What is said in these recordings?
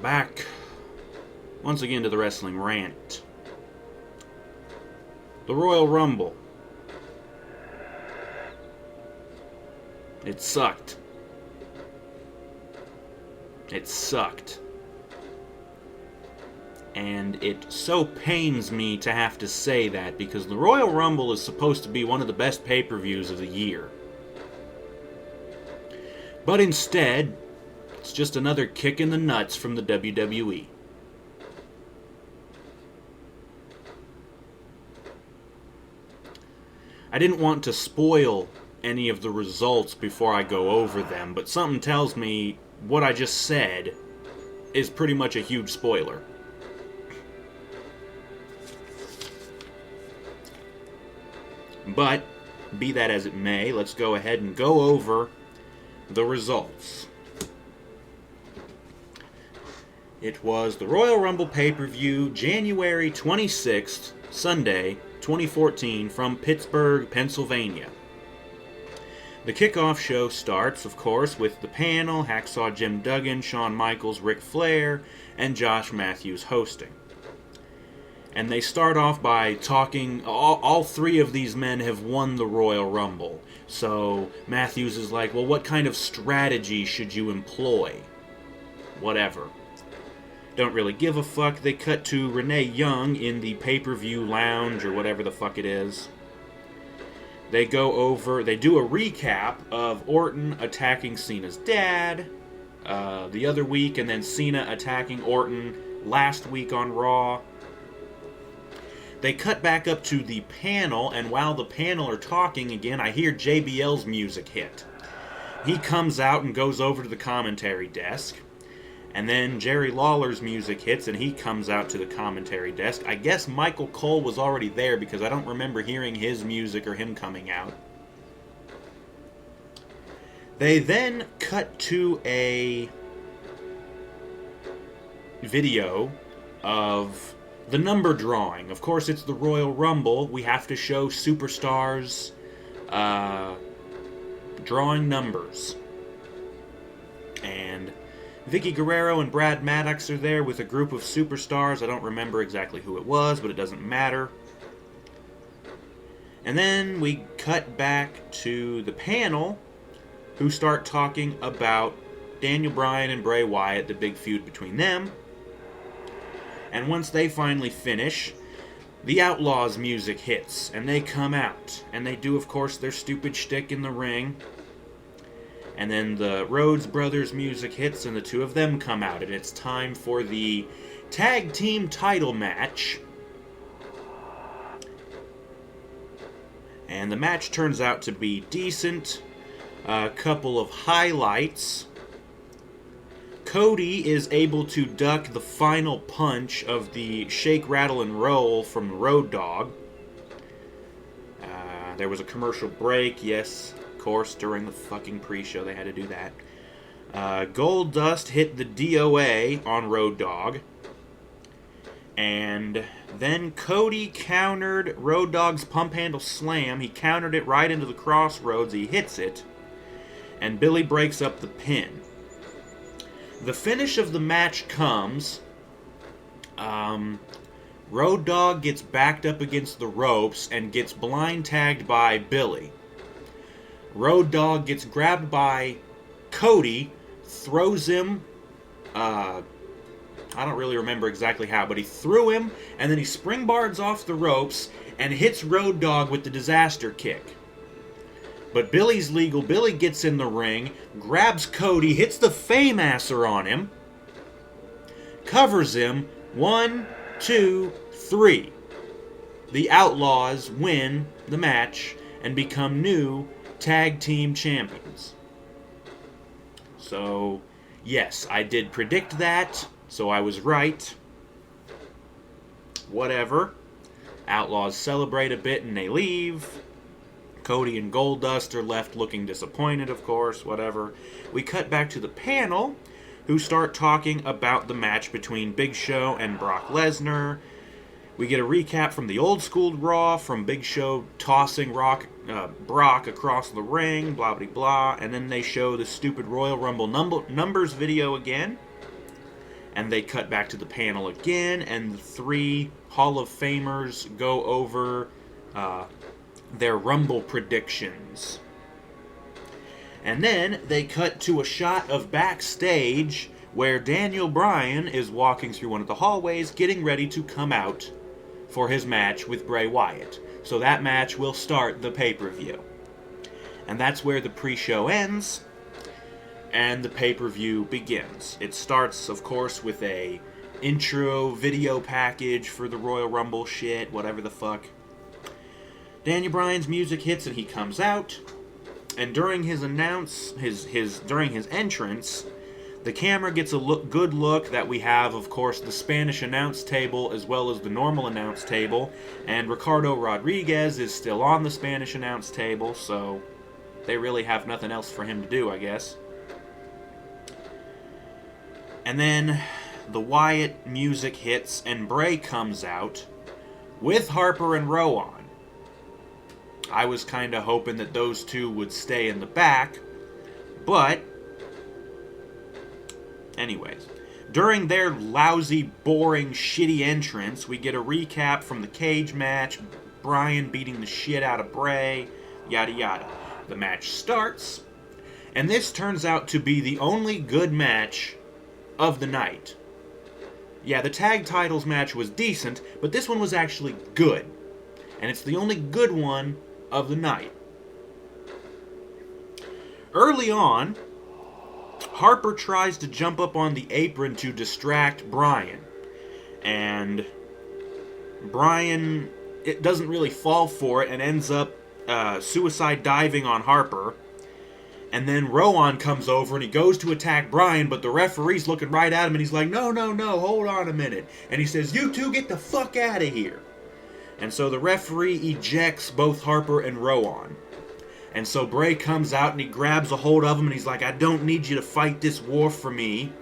Back once again to the Wrestling Rant. The Royal Rumble. It sucked. It sucked. And it so pains me to have to say that because the Royal Rumble is supposed to be one of the best pay-per-views of the year. But instead, it's just another kick in the nuts from the WWE. I didn't want to spoil any of the results before I go over them, but something tells me what I just said is pretty much a huge spoiler. But, be that as it may, let's go ahead and go over the results. It was the Royal Rumble pay-per-view, January 26th, Sunday, 2014, from Pittsburgh, Pennsylvania. The kickoff show starts, of course, with the panel, Hacksaw Jim Duggan, Shawn Michaels, Ric Flair, and Josh Matthews hosting. And they start off by talking, all three of these men have won the Royal Rumble. So Matthews is like, well, what kind of strategy should you employ? Whatever. Don't really give a fuck. They cut to Renee Young in the pay-per-view lounge or whatever the fuck it is. They do a recap of Orton attacking Cena's dad the other week, and then Cena attacking Orton last week on Raw. They cut back up to the panel, and while the panel are talking again, I hear JBL's music hit. He comes out and goes over to the commentary desk. And then Jerry Lawler's music hits, and he comes out to the commentary desk. I guess Michael Cole was already there because I don't remember hearing his music or him coming out. They then cut to a video of the number drawing. Of course, it's the Royal Rumble. We have to show superstars drawing numbers. And Vicky Guerrero and Brad Maddox are there with a group of superstars. I don't remember exactly who it was, but it doesn't matter. And then we cut back to the panel, who start talking about Daniel Bryan and Bray Wyatt, the big feud between them. And once they finally finish, the Outlaws' music hits, and they come out. And they do, of course, their stupid shtick in the ring. And then the Rhodes Brothers music hits, and the two of them come out. And it's time for the tag team title match. And the match turns out to be decent. A couple of highlights. Cody is able to duck the final punch of the shake, rattle, and roll from Road Dogg. There was a commercial break, yes. Of course, during the fucking pre-show they had to do that. Goldust hit the DOA on Road Dogg. And then Cody countered Road Dogg's pump handle slam. He countered it right into the crossroads. He hits it. And Billy breaks up the pin. The finish of the match comes. Road Dogg gets backed up against the ropes and gets blind tagged by Billy. Road Dogg gets grabbed by Cody, throws him, I don't really remember exactly how, but he threw him, and then he springboards off the ropes and hits Road Dogg with the disaster kick. But Billy's legal. Billy gets in the ring, grabs Cody, hits the Fameasser on him, covers him, 1, 2, 3. The Outlaws win the match and become new tag team champions. So, yes, I did predict that, so I was right. Whatever. Outlaws celebrate a bit and they leave. Cody and Goldust are left looking disappointed, of course, whatever. We cut back to the panel, who start talking about the match between Big Show and Brock Lesnar. We get a recap from the old school Raw, from Big Show tossing Brock across the ring, blah blah blah, and then they show the stupid Royal Rumble numbers video again. And they cut back to the panel again, and the 3 Hall of Famers go over their Rumble predictions. And then they cut to a shot of backstage where Daniel Bryan is walking through one of the hallways getting ready to come out for his match with Bray Wyatt. So that match will start the pay-per-view. And that's where the pre-show ends and the pay-per-view begins. It starts, of course, with a intro video package for the Royal Rumble shit, whatever the fuck. Daniel Bryan's music hits and he comes out. And during his during his entrance, the camera gets a good look that we have, of course, the Spanish announce table as well as the normal announce table. And Ricardo Rodriguez is still on the Spanish announce table, so they really have nothing else for him to do, I guess. And then the Wyatt music hits and Bray comes out with Harper and Rowan. I was kind of hoping that those two would stay in the back, but anyways, during their lousy, boring, shitty entrance, we get a recap from the cage match, Bryan beating the shit out of Bray, yada yada. The match starts, and this turns out to be the only good match of the night. Yeah, the tag titles match was decent, but this one was actually good. And it's the only good one of the night. Early on, Harper tries to jump up on the apron to distract Bryan. And Bryan, it doesn't really fall for it and ends up suicide diving on Harper. And then Rowan comes over and he goes to attack Bryan, but the referee's looking right at him and he's like, no, hold on a minute. And he says, you two get the fuck out of here. And so the referee ejects both Harper and Rowan. And so Bray comes out and he grabs a hold of him and he's like, I don't need you to fight this war for me.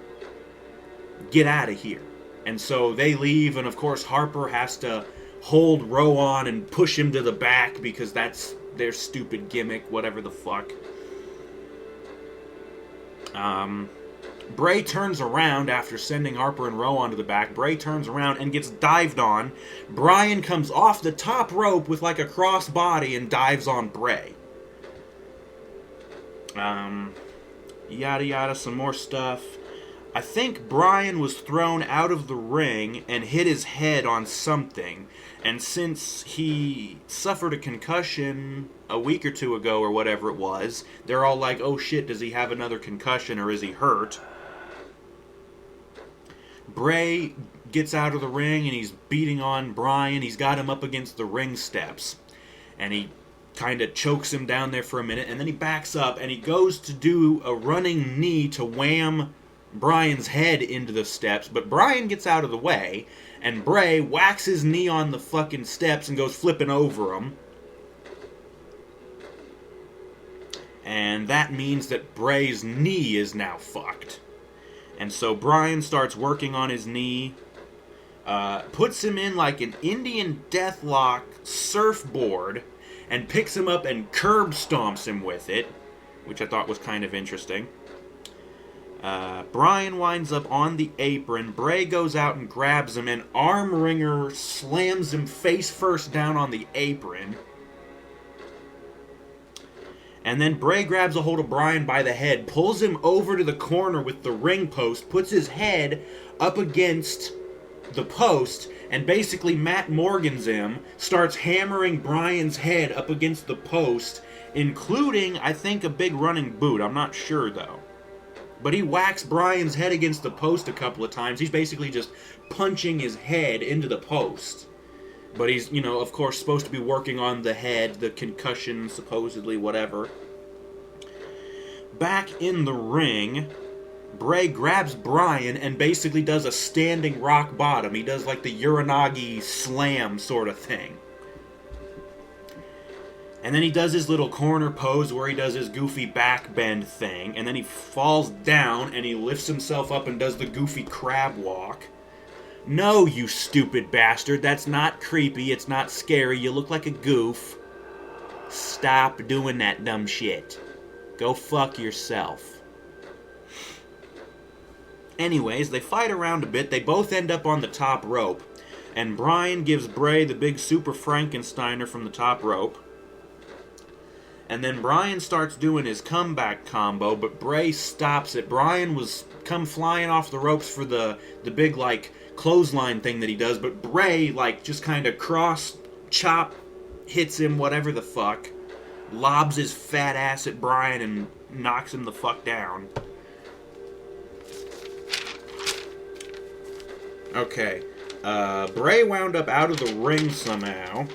Get out of here. And so they leave, and of course Harper has to hold Rowan and push him to the back because that's their stupid gimmick, whatever the fuck. Bray turns around after sending Harper and Rowan to the back. Bray turns around and gets dived on. Bryan comes off the top rope with like a cross body and dives on Bray. Yada yada, some more stuff. I think Bryan was thrown out of the ring and hit his head on something. And since he suffered a concussion a week or two ago or whatever it was, they're all like, oh shit, does he have another concussion or is he hurt? Bray gets out of the ring and he's beating on Bryan. He's got him up against the ring steps. And he kind of chokes him down there for a minute. And then he backs up and he goes to do a running knee to wham Bryan's head into the steps. But Bryan gets out of the way. And Bray whacks his knee on the fucking steps and goes flipping over him. And that means that Bray's knee is now fucked. And so Bryan starts working on his knee, puts him in like an Indian deathlock surfboard, and picks him up and curb stomps him with it, which I thought was kind of interesting. Bryan winds up on the apron. Bray goes out and grabs him, and arm wringer slams him face first down on the apron. And then Bray grabs a hold of Bryan by the head, pulls him over to the corner with the ring post, puts his head up against the post, and basically Matt Morgan's him, starts hammering Bryan's head up against the post, including, I think, a big running boot. I'm not sure, though. But he whacks Bryan's head against the post a couple of times. He's basically just punching his head into the post. But he's, of course, supposed to be working on the head, the concussion, supposedly, whatever. Back in the ring, Bray grabs Bryan and basically does a standing rock bottom. He does like the Uranagi slam sort of thing. And then he does his little corner pose where he does his goofy back bend thing. And then he falls down and he lifts himself up and does the goofy crab walk. No, you stupid bastard. That's not creepy. It's not scary. You look like a goof. Stop doing that dumb shit. Go fuck yourself. Anyways, they fight around a bit. They both end up on the top rope. And Bryan gives Bray the big Super Frankensteiner from the top rope. And then Bryan starts doing his comeback combo, but Bray stops it. Bryan was come flying off the ropes for the big, like, clothesline thing that he does, but Bray, like, just kind of chop, hits him, whatever the fuck, lobs his fat ass at Bryan and knocks him the fuck down. Okay. Bray wound up out of the ring somehow,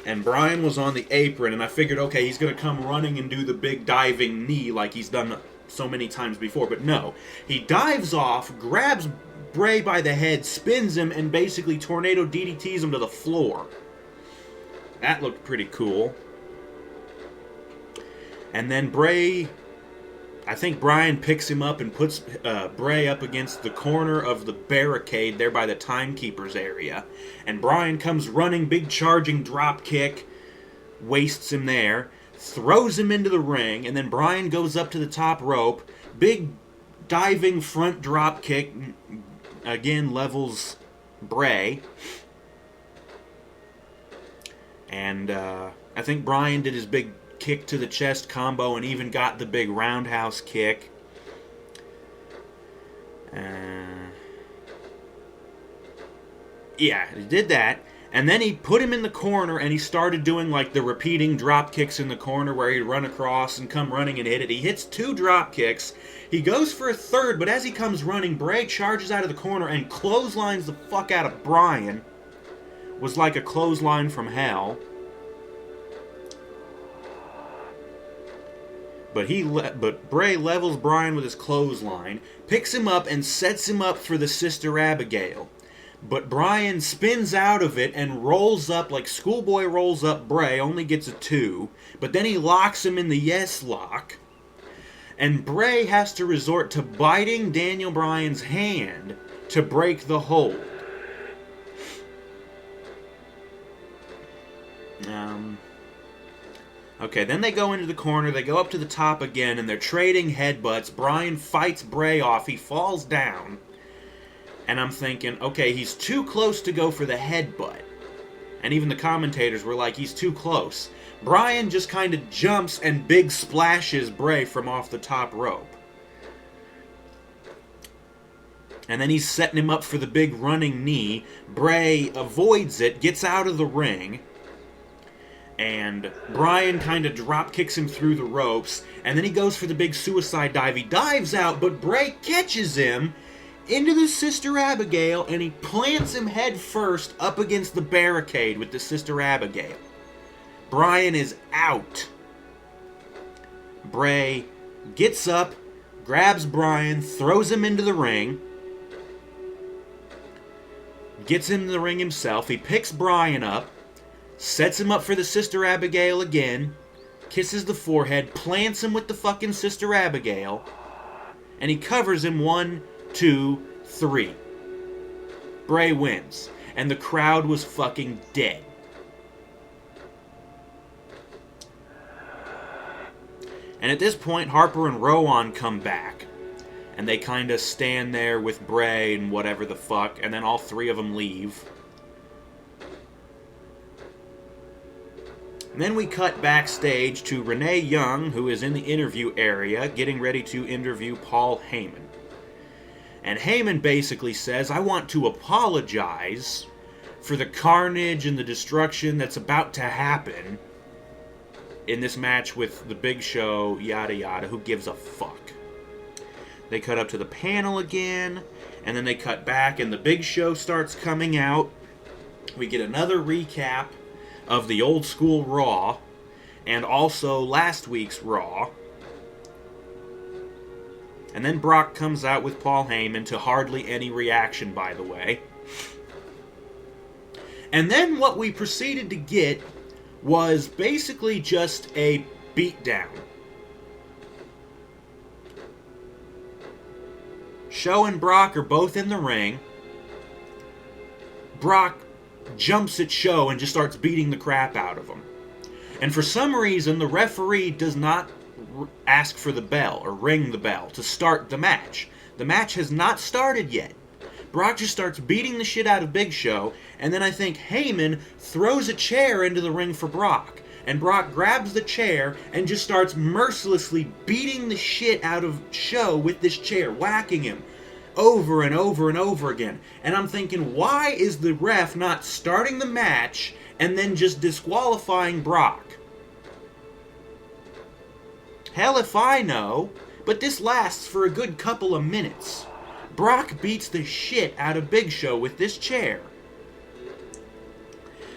and Bryan was on the apron, and I figured, okay, he's going to come running and do the big diving knee like he's done so many times before, but no. He dives off, grabs Bray by the head, spins him, and basically tornado DDTs him to the floor. That looked pretty cool. And then I think Bryan picks him up and puts Bray up against the corner of the barricade there by the timekeeper's area. And Bryan comes running, big charging drop kick, wastes him there, throws him into the ring, and then Bryan goes up to the top rope, big diving front drop kick, again levels Bray. And I think Bryan did his big kick to the chest combo and even got the big roundhouse kick. Yeah, he did that. And then he put him in the corner and he started doing like the repeating drop kicks in the corner where he'd run across and come running and hit it. He hits 2 drop kicks. He goes for a third, but as he comes running, Bray charges out of the corner and clotheslines the fuck out of Bryan. Was like a clothesline from hell. But Bray levels Bryan with his clothesline, picks him up and sets him up for the Sister Abigail. But Bryan spins out of it and rolls up like schoolboy rolls up Bray, only gets a 2. But then he locks him in the yes lock. And Bray has to resort to biting Daniel Bryan's hand to break the hold. Okay, then they go into the corner, they go up to the top again, and they're trading headbutts. Bryan fights Bray off, he falls down. And I'm thinking, okay, he's too close to go for the headbutt. And even the commentators were like, he's too close. Bryan just kind of jumps and big splashes Bray from off the top rope. And then he's setting him up for the big running knee. Bray avoids it, gets out of the ring. And Bryan kind of drop kicks him through the ropes. And then he goes for the big suicide dive. He dives out, but Bray catches him into the Sister Abigail, and he plants him head first up against the barricade with the Sister Abigail. Bryan is out. Bray gets up, grabs Bryan, throws him into the ring, gets in the ring himself. He picks Bryan up, sets him up for the Sister Abigail again, kisses the forehead, plants him with the fucking Sister Abigail, and he covers him 1, 2, 3. Bray wins. And the crowd was fucking dead. And at this point, Harper and Rowan come back. And they kind of stand there with Bray and whatever the fuck. And then all 3 of them leave. And then we cut backstage to Renee Young, who is in the interview area, getting ready to interview Paul Heyman. And Heyman basically says, I want to apologize for the carnage and the destruction that's about to happen in this match with the Big Show, yada yada, who gives a fuck. They cut up to the panel again, and then they cut back, and the Big Show starts coming out. We get another recap of the old school Raw, and also last week's Raw. And then Brock comes out with Paul Heyman to hardly any reaction, by the way. And then what we proceeded to get was basically just a beatdown. Show and Brock are both in the ring. Brock jumps at Show and just starts beating the crap out of him. And for some reason, the referee does not ask for the bell or ring the bell to start the match. The match has not started yet. Brock just starts beating the shit out of Big Show, and then I think Heyman throws a chair into the ring for Brock. And Brock grabs the chair and just starts mercilessly beating the shit out of Show with this chair, whacking him over and over and over again. And I'm thinking, why is the ref not starting the match and then just disqualifying Brock? Hell if I know, but this lasts for a good couple of minutes. Brock beats the shit out of Big Show with this chair.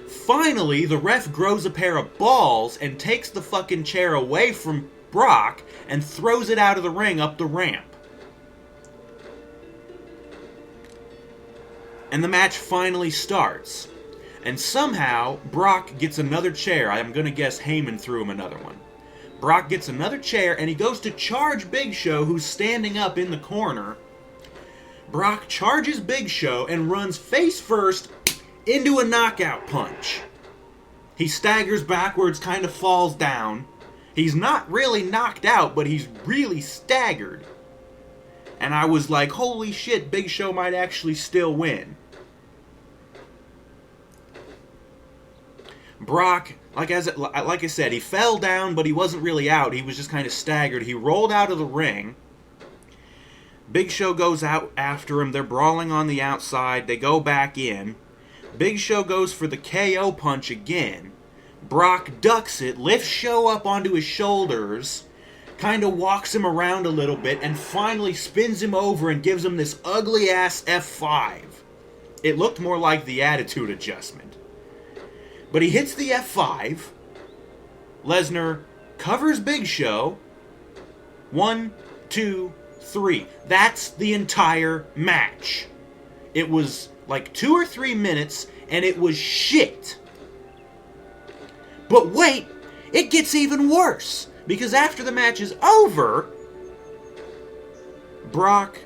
Finally, the ref grows a pair of balls and takes the fucking chair away from Brock and throws it out of the ring up the ramp. And the match finally starts. And somehow, Brock gets another chair. I'm gonna guess Heyman threw him another one. Brock gets another chair and he goes to charge Big Show, who's standing up in the corner. Brock charges Big Show and runs face first into a knockout punch. He staggers backwards, kind of falls down. He's not really knocked out, but he's really staggered. And I was like, holy shit, Big Show might actually still win. Brock, like I said, he fell down, but he wasn't really out. He was just kind of staggered. He rolled out of the ring. Big Show goes out after him. They're brawling on the outside. They go back in. Big Show goes for the KO punch again. Brock ducks it, lifts Show up onto his shoulders, kind of walks him around a little bit, and finally spins him over and gives him this ugly-ass F5. It looked more like the Attitude Adjustment. But he hits the F5. Lesnar covers Big Show. 1, 2, 3. That's the entire match. It was like 2 or 3 minutes, and it was shit. But wait, it gets even worse. Because after the match is over, Brock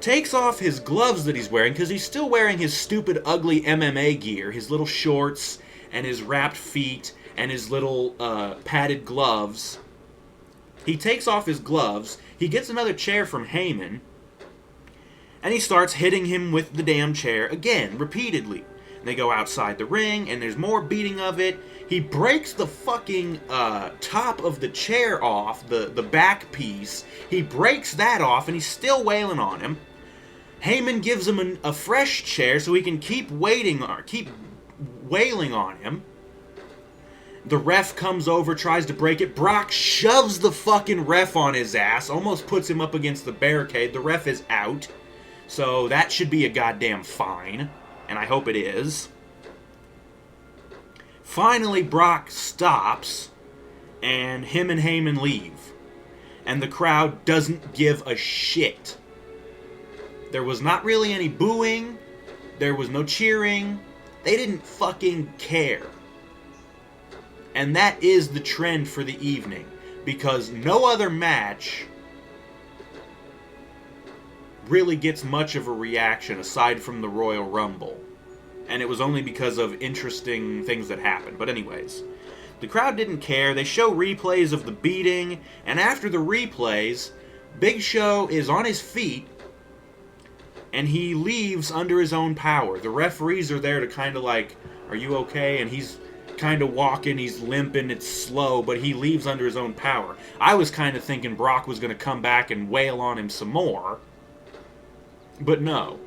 takes off his gloves that he's wearing, because he's still wearing his stupid, ugly MMA gear, his little shorts, and his wrapped feet, and his little padded gloves. He takes off his gloves, he gets another chair from Heyman, and he starts hitting him with the damn chair again, repeatedly. They go outside the ring, and there's more beating of it. He breaks the fucking top of the chair off, the back piece. He breaks that off, and he's still wailing on him. Heyman gives him a fresh chair so he can keep wailing on him. The ref comes over, tries to break it. Brock shoves the fucking ref on his ass, almost puts him up against the barricade. The ref is out. So that should be a goddamn fine. And I hope it is. Finally, Brock stops, and him and Heyman leave. And the crowd doesn't give a shit. There was not really any booing. There was no cheering. They didn't fucking care. And that is the trend for the evening. Because no other match really gets much of a reaction aside from the Royal Rumble. And it was only because of interesting things that happened. But anyways, the crowd didn't care. They show replays of the beating. And after the replays, Big Show is on his feet. And he leaves under his own power. The referees are there to kind of like, are you okay? And he's kind of walking, he's limping, it's slow, but he leaves under his own power. I was kind of thinking Brock was going to come back and wail on him some more. But no.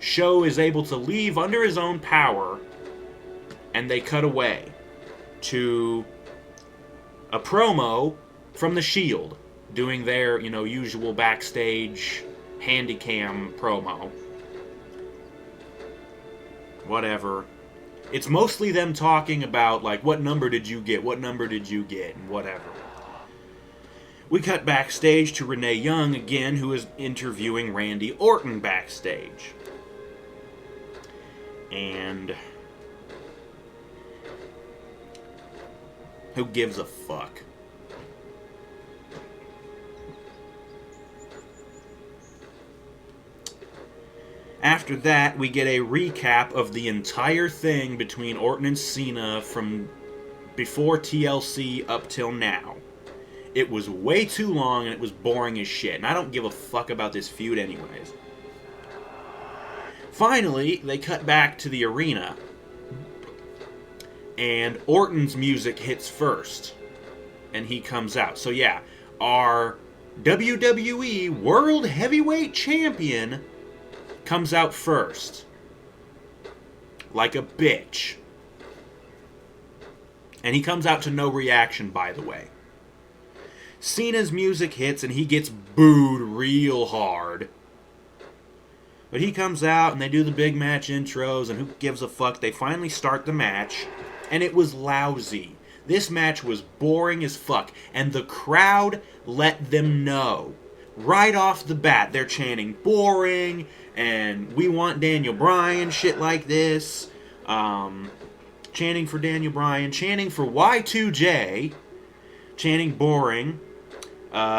Show is able to leave under his own power, and they cut away to a promo from the Shield, doing their, usual backstage handycam promo. Whatever. It's mostly them talking about, like, what number did you get, and whatever. We cut backstage to Renee Young again, who is interviewing Randy Orton backstage. And who gives a fuck? After that, we get a recap of the entire thing between Orton and Cena from before TLC up till now. It was way too long and it was boring as shit. And I don't give a fuck about this feud anyways. Finally, they cut back to the arena. And Orton's music hits first. And he comes out. So yeah, our WWE World Heavyweight Champion comes out first. Like a bitch. And he comes out to no reaction, by the way. Cena's music hits and he gets booed real hard. But he comes out and they do the big match intros, and who gives a fuck? They finally start the match, and it was lousy. This match was boring as fuck, and the crowd let them know. Right off the bat, they're chanting boring, and we want Daniel Bryan, shit like this. Chanting for Daniel Bryan, chanting for Y2J, chanting boring.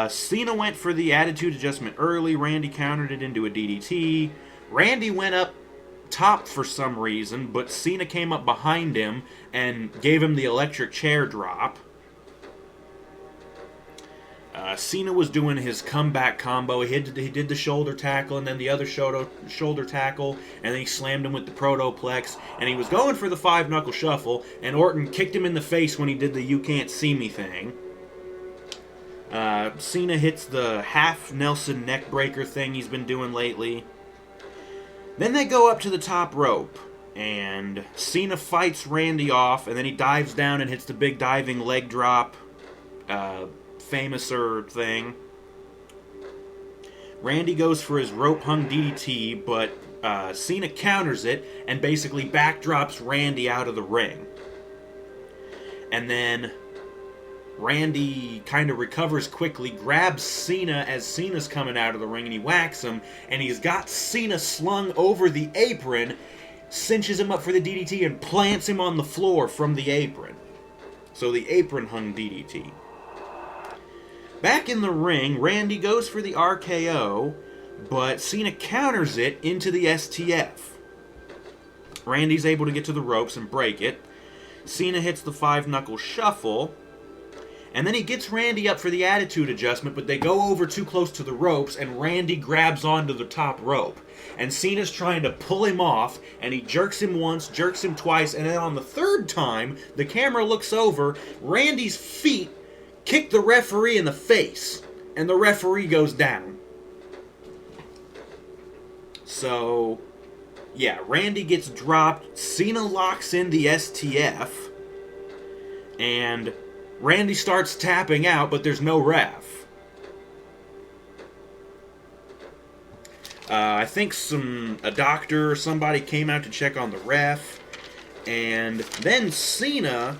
Cena went for the attitude adjustment early. Randy countered it into a DDT. Randy went up top for some reason, but Cena came up behind him and gave him the electric chair drop. Cena was doing his comeback combo. He did the shoulder tackle and then the other shoulder tackle, and then he slammed him with the protoplex, and he was going for the 5-knuckle shuffle, and Orton kicked him in the face when he did the you can't see me thing. Cena hits the half Nelson neckbreaker thing he's been doing lately. Then they go up to the top rope, and Cena fights Randy off, and then he dives down and hits the big diving leg drop, famouser thing. Randy goes for his rope-hung DDT, but Cena counters it and basically backdrops Randy out of the ring. And then Randy kind of recovers quickly, grabs Cena as Cena's coming out of the ring, and he whacks him, and he's got Cena slung over the apron, cinches him up for the DDT, and plants him on the floor from the apron. So the apron-hung DDT. Back in the ring, Randy goes for the RKO, but Cena counters it into the STF. Randy's able to get to the ropes and break it. Cena hits the 5-knuckle shuffle, and then he gets Randy up for the attitude adjustment, but they go over too close to the ropes, and Randy grabs onto the top rope. And Cena's trying to pull him off, and he jerks him once, jerks him twice, and then on the third time, the camera looks over, Randy's feet kick the referee in the face, and the referee goes down. So, yeah, Randy gets dropped, Cena locks in the STF, and Randy starts tapping out, but there's no ref. I think a doctor or somebody came out to check on the ref, and then Cena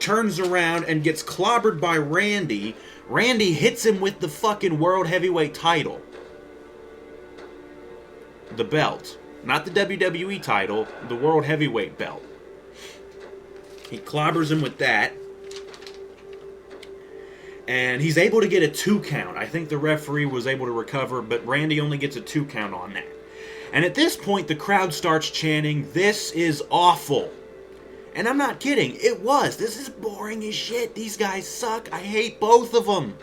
turns around and gets clobbered by Randy. Randy hits him with the fucking World Heavyweight title. The belt. Not the WWE title, the World Heavyweight belt. He clobbers him with that. And he's able to get a 2 count. I think the referee was able to recover, but Randy only gets a 2 count on that. And at this point, the crowd starts chanting, "This is awful." And I'm not kidding, it was. This is boring as shit. These guys suck. I hate both of them.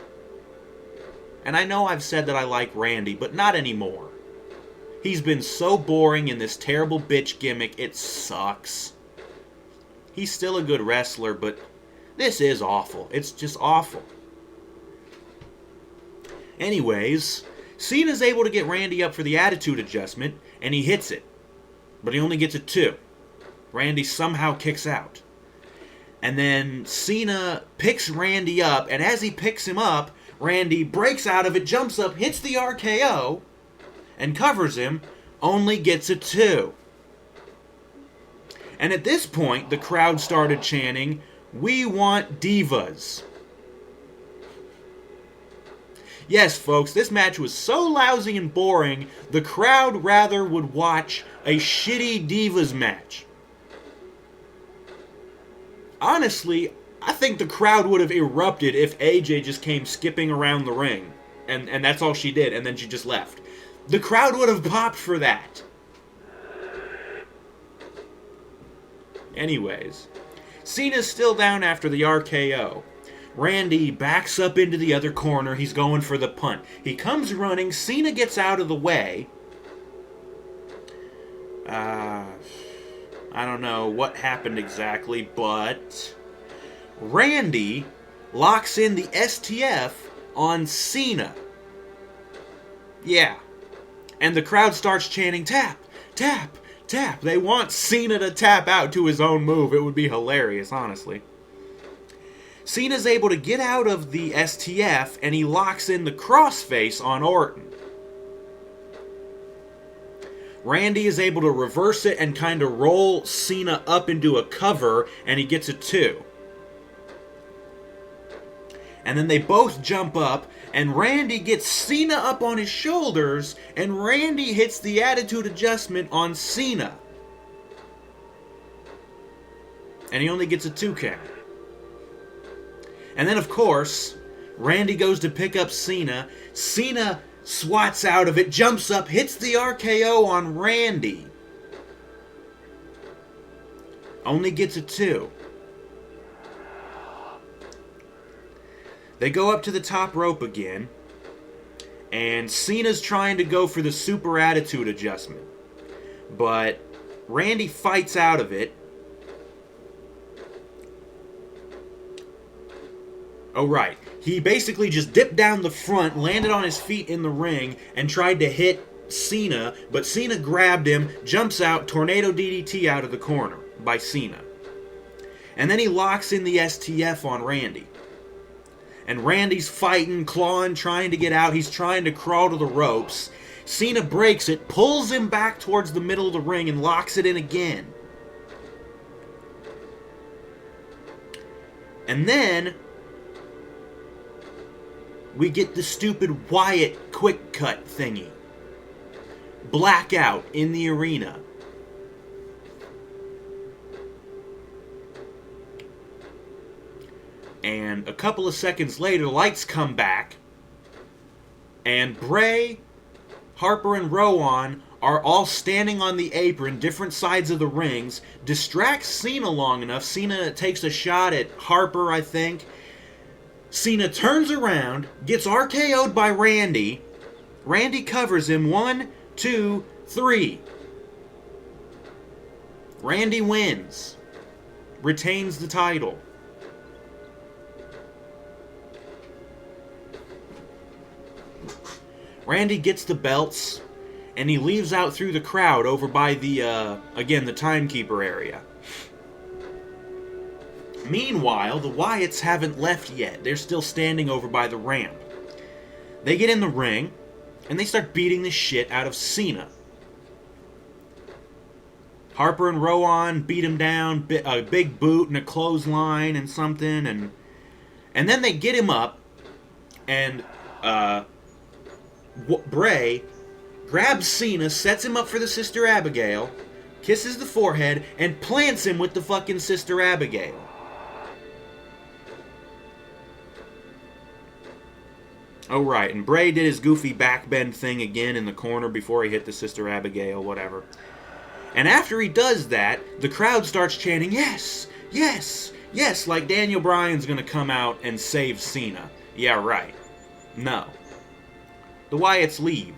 And I know I've said that I like Randy, but not anymore. He's been so boring in this terrible bitch gimmick, it sucks. He's still a good wrestler, but this is awful. It's just awful. Anyways, Cena's able to get Randy up for the attitude adjustment, and he hits it. But he only gets a 2. Randy somehow kicks out. And then Cena picks Randy up, and as he picks him up, Randy breaks out of it, jumps up, hits the RKO, and covers him, only gets a 2. And at this point, the crowd started chanting, "We want divas." Yes, folks, this match was so lousy and boring, the crowd rather would watch a shitty divas match. Honestly, I think the crowd would have erupted if AJ just came skipping around the ring. And that's all she did, and then she just left. The crowd would have popped for that. Anyways, Cena's still down after the RKO. Randy backs up into the other corner. He's going for the punt. He comes running. Cena gets out of the way. I don't know what happened exactly, but Randy locks in the STF on Cena. Yeah. And the crowd starts chanting, tap, tap, tap. They want Cena to tap out to his own move. It would be hilarious, honestly. Cena's able to get out of the STF, and he locks in the crossface on Orton. Randy is able to reverse it and kind of roll Cena up into a cover, and he gets a 2. And then they both jump up, and Randy gets Cena up on his shoulders, and Randy hits the attitude adjustment on Cena. And he only gets a 2 count. And then, of course, Randy goes to pick up Cena. Cena swats out of it, jumps up, hits the RKO on Randy. Only gets a 2. They go up to the top rope again, and Cena's trying to go for the super attitude adjustment. But Randy fights out of it. Oh, right. He basically just dipped down the front, landed on his feet in the ring, and tried to hit Cena, but Cena grabbed him, jumps out, tornado DDT out of the corner by Cena. And then he locks in the STF on Randy. And Randy's fighting, clawing, trying to get out. He's trying to crawl to the ropes. Cena breaks it, pulls him back towards the middle of the ring, and locks it in again. And then we get the stupid Wyatt quick cut thingy. Blackout in the arena. And a couple of seconds later, lights come back, and Bray, Harper, and Rowan are all standing on the apron, different sides of the rings, distracts Cena long enough. Cena takes a shot at Harper, I think. Cena turns around, gets RKO'd by Randy. Randy covers him. 1, 2, 3. Randy wins. Retains the title. Randy gets the belts, and he leaves out through the crowd over by the, again, the timekeeper area. Meanwhile, the Wyatts haven't left yet. They're still standing over by the ramp. They get in the ring, and they start beating the shit out of Cena. Harper and Rowan beat him down, a big boot and a clothesline and something, and then they get him up, and Bray grabs Cena, sets him up for the Sister Abigail, kisses the forehead, and plants him with the fucking Sister Abigail. Oh, right, and Bray did his goofy backbend thing again in the corner before he hit the Sister Abigail, whatever. And after he does that, the crowd starts chanting, yes, yes, yes, like Daniel Bryan's gonna come out and save Cena. Yeah, right. No. The Wyatts leave,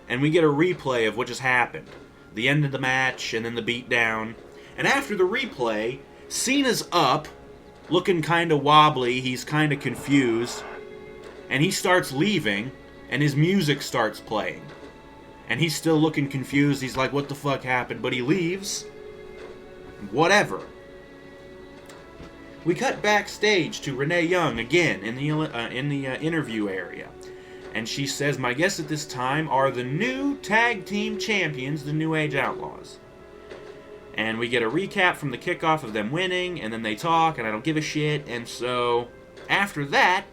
and we get a replay of what just happened. The end of the match, and then the beatdown. And after the replay, Cena's up, looking kind of wobbly, he's kind of confused, and he starts leaving, and his music starts playing. And he's still looking confused, he's like, what the fuck happened? But he leaves. Whatever. We cut backstage to Renee Young again in the interview area. And she says, my guests at this time are the new tag team champions, the New Age Outlaws. And we get a recap from the kickoff of them winning, and then they talk, and I don't give a shit. And so, after that,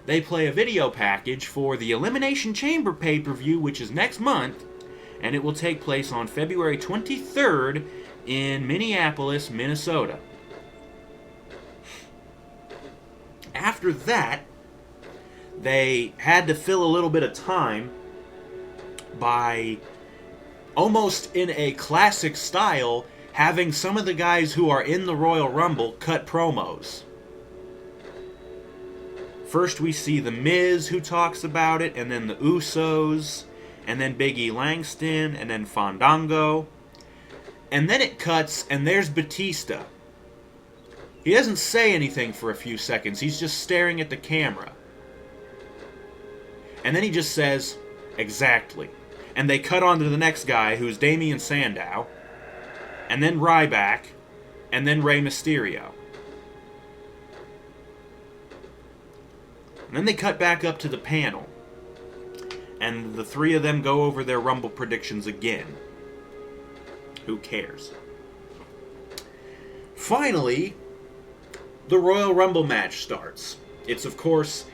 they play a video package for the Elimination Chamber pay-per-view, which is next month, and it will take place on February 23rd in Minneapolis, Minnesota. After that, they had to fill a little bit of time by, almost in a classic style, having some of the guys who are in the Royal Rumble cut promos. First we see The Miz, who talks about it, and then the Usos, and then Big E Langston, and then Fandango. And then it cuts, and there's Batista. He doesn't say anything for a few seconds. He's just staring at the camera. And then he just says, exactly. And they cut on to the next guy, who's Damien Sandow, and then Ryback, and then Rey Mysterio. And then they cut back up to the panel, and the three of them go over their Rumble predictions again. Who cares? Finally, the Royal Rumble match starts. It's, of course,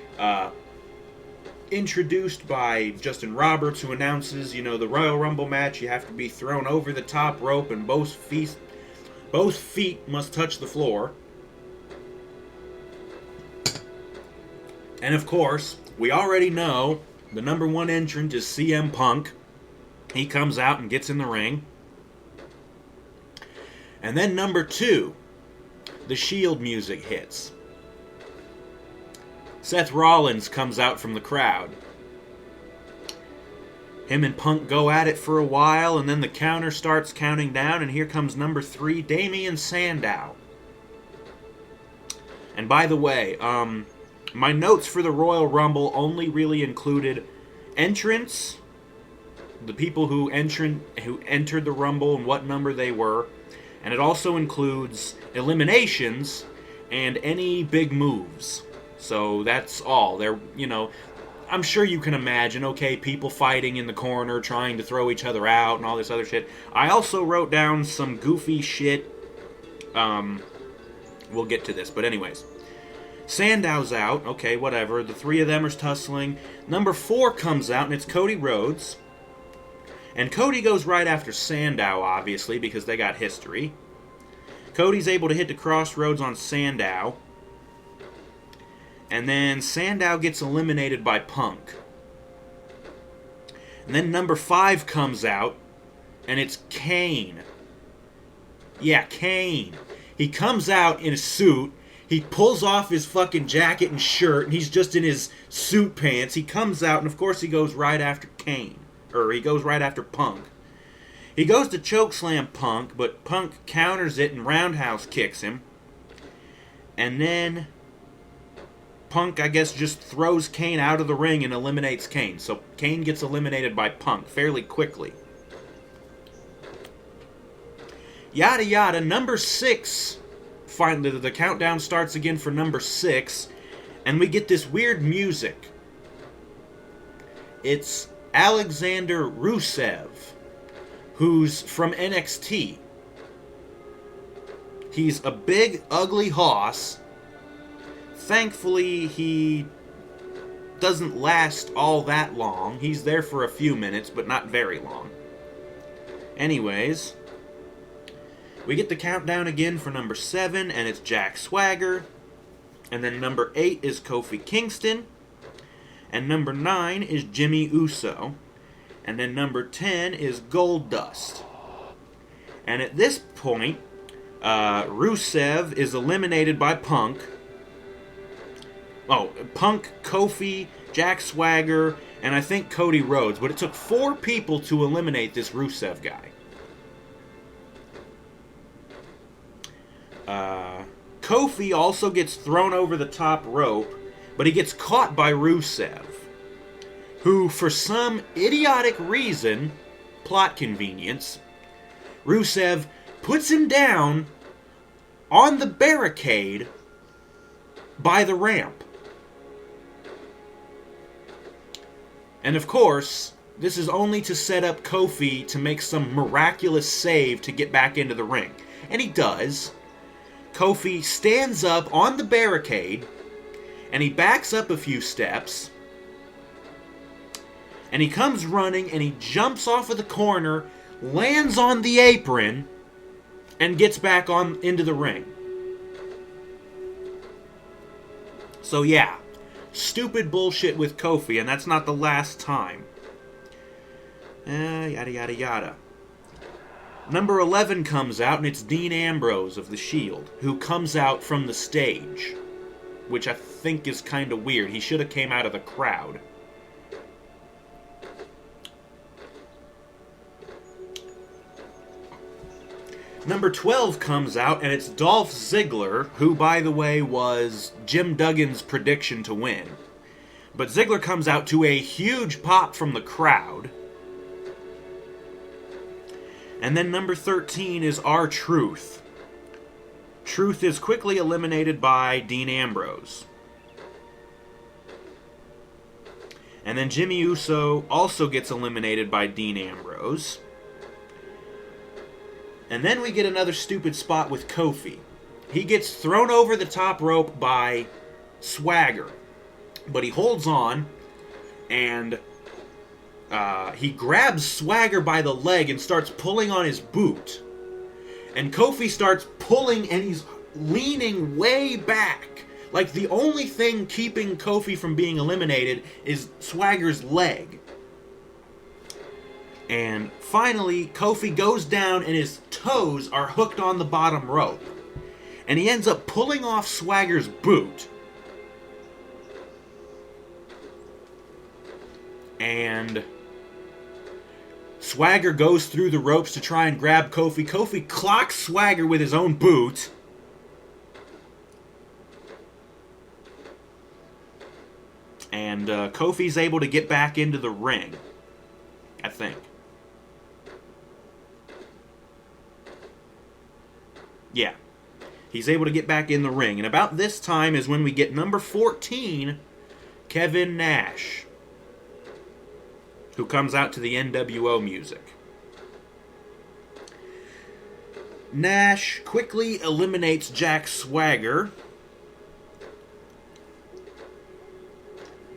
introduced by Justin Roberts, who announces, the Royal Rumble match, you have to be thrown over the top rope, and both feet must touch the floor. And of course, we already know the number one entrant is CM Punk. He comes out and gets in the ring. And then number 2, the Shield music hits. Seth Rollins comes out from the crowd. Him and Punk go at it for a while, and then the counter starts counting down, and here comes number 3, Damien Sandow. And by the way, my notes for the Royal Rumble only really included entrants, the people who entered the Rumble and what number they were, and it also includes eliminations and any big moves. So that's all. I'm sure you can imagine, okay, people fighting in the corner, trying to throw each other out, and all this other shit. I also wrote down some goofy shit. We'll get to this, but anyways. Sandow's out. Okay, whatever. The three of them are tussling. Number 4 comes out, and it's Cody Rhodes. And Cody goes right after Sandow, obviously, because they got history. Cody's able to hit the crossroads on Sandow. And then Sandow gets eliminated by Punk. And then number 5 comes out, and it's Kane. Yeah, Kane. He comes out in a suit. He pulls off his fucking jacket and shirt, and he's just in his suit pants. He comes out, and of course he goes right after Kane. Or he goes right after Punk. He goes to chokeslam Punk, but Punk counters it and roundhouse kicks him. And then Punk, I guess, just throws Kane out of the ring and eliminates Kane. So Kane gets eliminated by Punk fairly quickly. Yada yada. Number 6. Finally, the countdown starts again for number 6. And we get this weird music. It's Alexander Rusev, who's from NXT. He's a big, ugly hoss. Thankfully, he doesn't last all that long. He's there for a few minutes, but not very long. Anyways, we get the countdown again for number 7, and it's Jack Swagger. And then number 8 is Kofi Kingston. And number 9 is Jimmy Uso. And then number 10 is Goldust. And at this point, Rusev is eliminated by Punk. Oh, Punk, Kofi, Jack Swagger, and I think Cody Rhodes. But it took 4 people to eliminate this Rusev guy. Kofi also gets thrown over the top rope, but he gets caught by Rusev, who, for some idiotic reason, plot convenience, Rusev puts him down on the barricade by the ramp. And of course, this is only to set up Kofi to make some miraculous save to get back into the ring. And he does. Kofi stands up on the barricade, and he backs up a few steps, and he comes running, and he jumps off of the corner, lands on the apron, and gets back on into the ring. So yeah, stupid bullshit with Kofi, and that's not the last time. Yada yada yada. Number 11 comes out, and it's Dean Ambrose of The Shield, who comes out from the stage. which I think is kind of weird. He should have came out of the crowd. Number 12 comes out, and it's Dolph Ziggler, who, by the way, was Jim Duggan's prediction to win. But Ziggler comes out to a huge pop from the crowd. And then number 13 is R-Truth. Truth is quickly eliminated by Dean Ambrose. And then Jimmy Uso also gets eliminated by Dean Ambrose. And then we get another stupid spot with Kofi. He gets thrown over the top rope by Swagger. But he holds on, and he grabs Swagger by the leg and starts pulling on his boot. And Kofi starts pulling, and he's leaning way back. Like, the only thing keeping Kofi from being eliminated is Swagger's leg. And finally, Kofi goes down and his toes are hooked on the bottom rope. And he ends up pulling off Swagger's boot. And Swagger goes through the ropes to try and grab Kofi. Kofi clocks Swagger with his own boot. And Kofi's able to get back into the ring, I think. Yeah. He's able to get back in the ring. And about this time is when we get number 14, Kevin Nash, who comes out to the NWO music. Nash quickly eliminates Jack Swagger.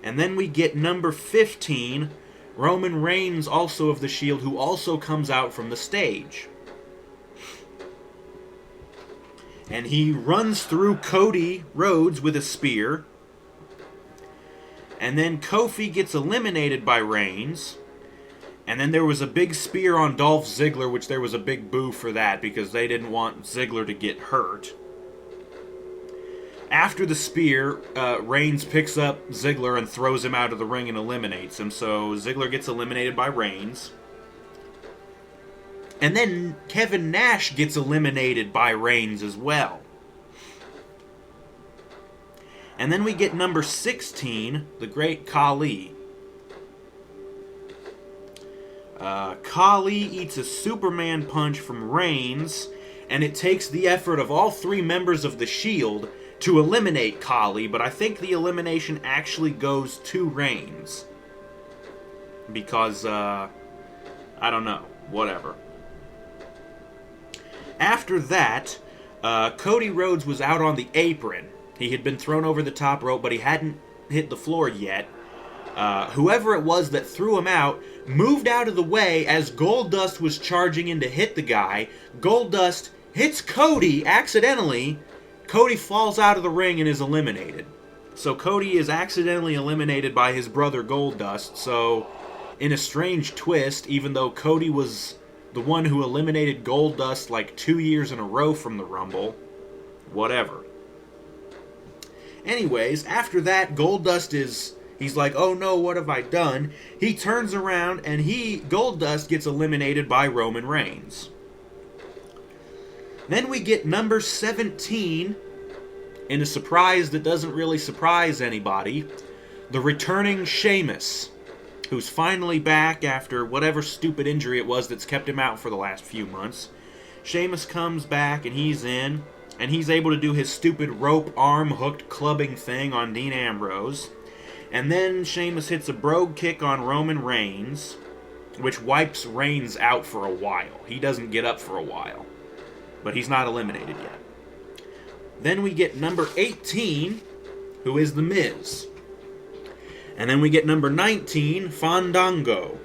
And then we get number 15, Roman Reigns, also of the Shield, who also comes out from the stage. And he runs through Cody Rhodes with a spear. And then Kofi gets eliminated by Reigns. And then there was a big spear on Dolph Ziggler, which there was a big boo for that because they didn't want Ziggler to get hurt. After the spear, Reigns picks up Ziggler and throws him out of the ring and eliminates him. So Ziggler gets eliminated by Reigns. And then Kevin Nash gets eliminated by Reigns as well. And then we get number 16, the Great Khali. Khali eats a Superman punch from Reigns, and it takes the effort of all three members of the Shield to eliminate Khali, but I think the elimination actually goes to Reigns. Because, I don't know. Whatever. After that, Cody Rhodes was out on the apron. He had been thrown over the top rope, but he hadn't hit the floor yet. Whoever it was that threw him out moved out of the way as Goldust was charging in to hit the guy. Goldust hits Cody accidentally. Cody falls out of the ring and is eliminated. So Cody is accidentally eliminated by his brother Goldust. So, in a strange twist, even though Cody was the one who eliminated Goldust like 2 years in a row from the Rumble, whatever. Anyways, after that, he's like, oh no, what have I done? He turns around and Goldust gets eliminated by Roman Reigns. Then we get number 17, in a surprise that doesn't really surprise anybody, the returning Sheamus, who's finally back after whatever stupid injury it was that's kept him out for the last few months. Sheamus comes back and he's in, and he's able to do his stupid rope arm hooked clubbing thing on Dean Ambrose. And then Sheamus hits a brogue kick on Roman Reigns, which wipes Reigns out for a while. He doesn't get up for a while, but he's not eliminated yet. Then we get number 18, who is The Miz. And then we get number 19, Fandango.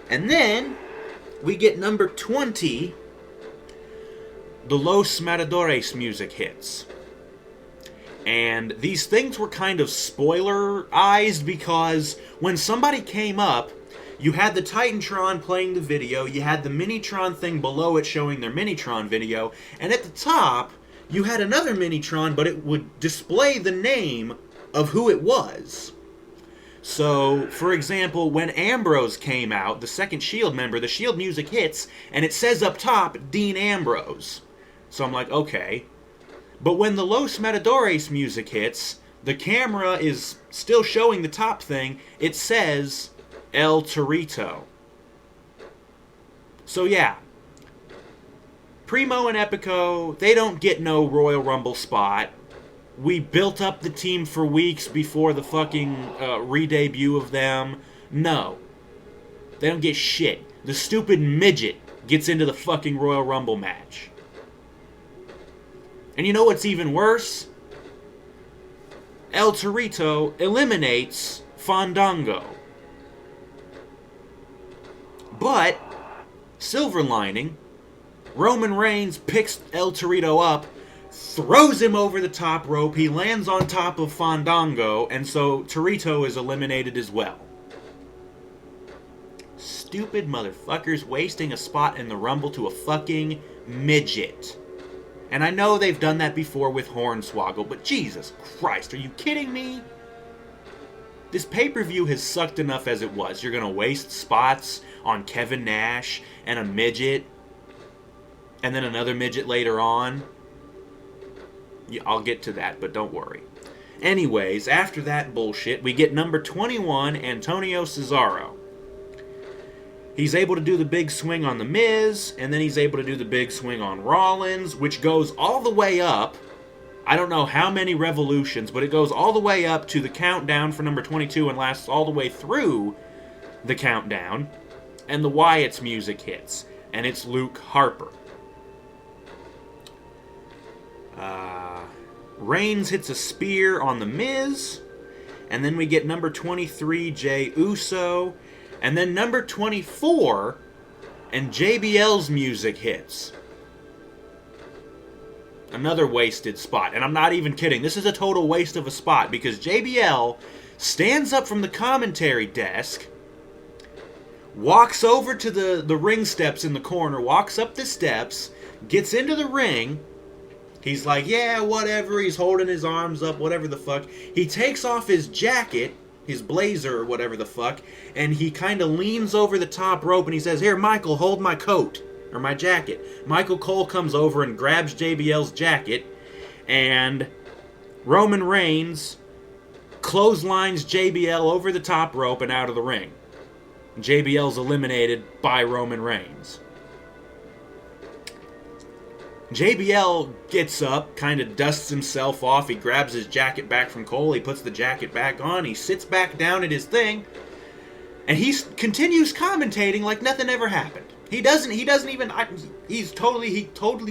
And then we get number 20, the Los Matadores music hits. And these things were kind of spoilerized because when somebody came up, you had the Titantron playing the video, you had the Minitron thing below it showing their Minitron video, and at the top, you had another Minitron, but it would display the name of who it was. So, for example, when Ambrose came out, the second S.H.I.E.L.D. member, the S.H.I.E.L.D. music hits, and it says up top, Dean Ambrose. So I'm like, okay. But when the Los Matadores music hits, the camera is still showing the top thing, it says El Torito. So yeah, Primo and Epico, they don't get no Royal Rumble spot. We built up the team for weeks before the fucking re-debut of them. No. They don't get shit. The stupid midget gets into the fucking Royal Rumble match. And you know what's even worse? El Torito eliminates Fandango. But, silver lining, Roman Reigns picks El Torito up, throws him over the top rope, he lands on top of Fandango, and so Torito is eliminated as well. Stupid motherfuckers wasting a spot in the Rumble to a fucking midget. And I know they've done that before with Hornswoggle, but Jesus Christ, are you kidding me? This pay-per-view has sucked enough as it was. You're gonna waste spots on Kevin Nash and a midget, and then another midget later on. Yeah, I'll get to that, but don't worry. Anyways, after that bullshit, we get number 21, Antonio Cesaro. He's able to do the big swing on The Miz, and then he's able to do the big swing on Rollins, which goes all the way up. I don't know how many revolutions, but it goes all the way up to the countdown for number 22 and lasts all the way through the countdown. And the Wyatt's music hits, and it's Luke Harper. Reigns hits a spear on The Miz, and then we get number 23, Jey Uso, and then number 24, and JBL's music hits. Another wasted spot, and I'm not even kidding. This is a total waste of a spot, because JBL stands up from the commentary desk, walks over to the ring steps in the corner, walks up the steps, gets into the ring. He's like, yeah, whatever. He's holding his arms up, whatever the fuck. He takes off his jacket, his blazer or whatever the fuck, and he kind of leans over the top rope and he says, here, Michael, hold my coat, or my jacket. Michael Cole comes over and grabs JBL's jacket, and Roman Reigns clotheslines JBL over the top rope and out of the ring. JBL's eliminated by Roman Reigns. JBL gets up, kind of dusts himself off, he grabs his jacket back from Cole, he puts the jacket back on, he sits back down at his thing, and he continues commentating like nothing ever happened. He totally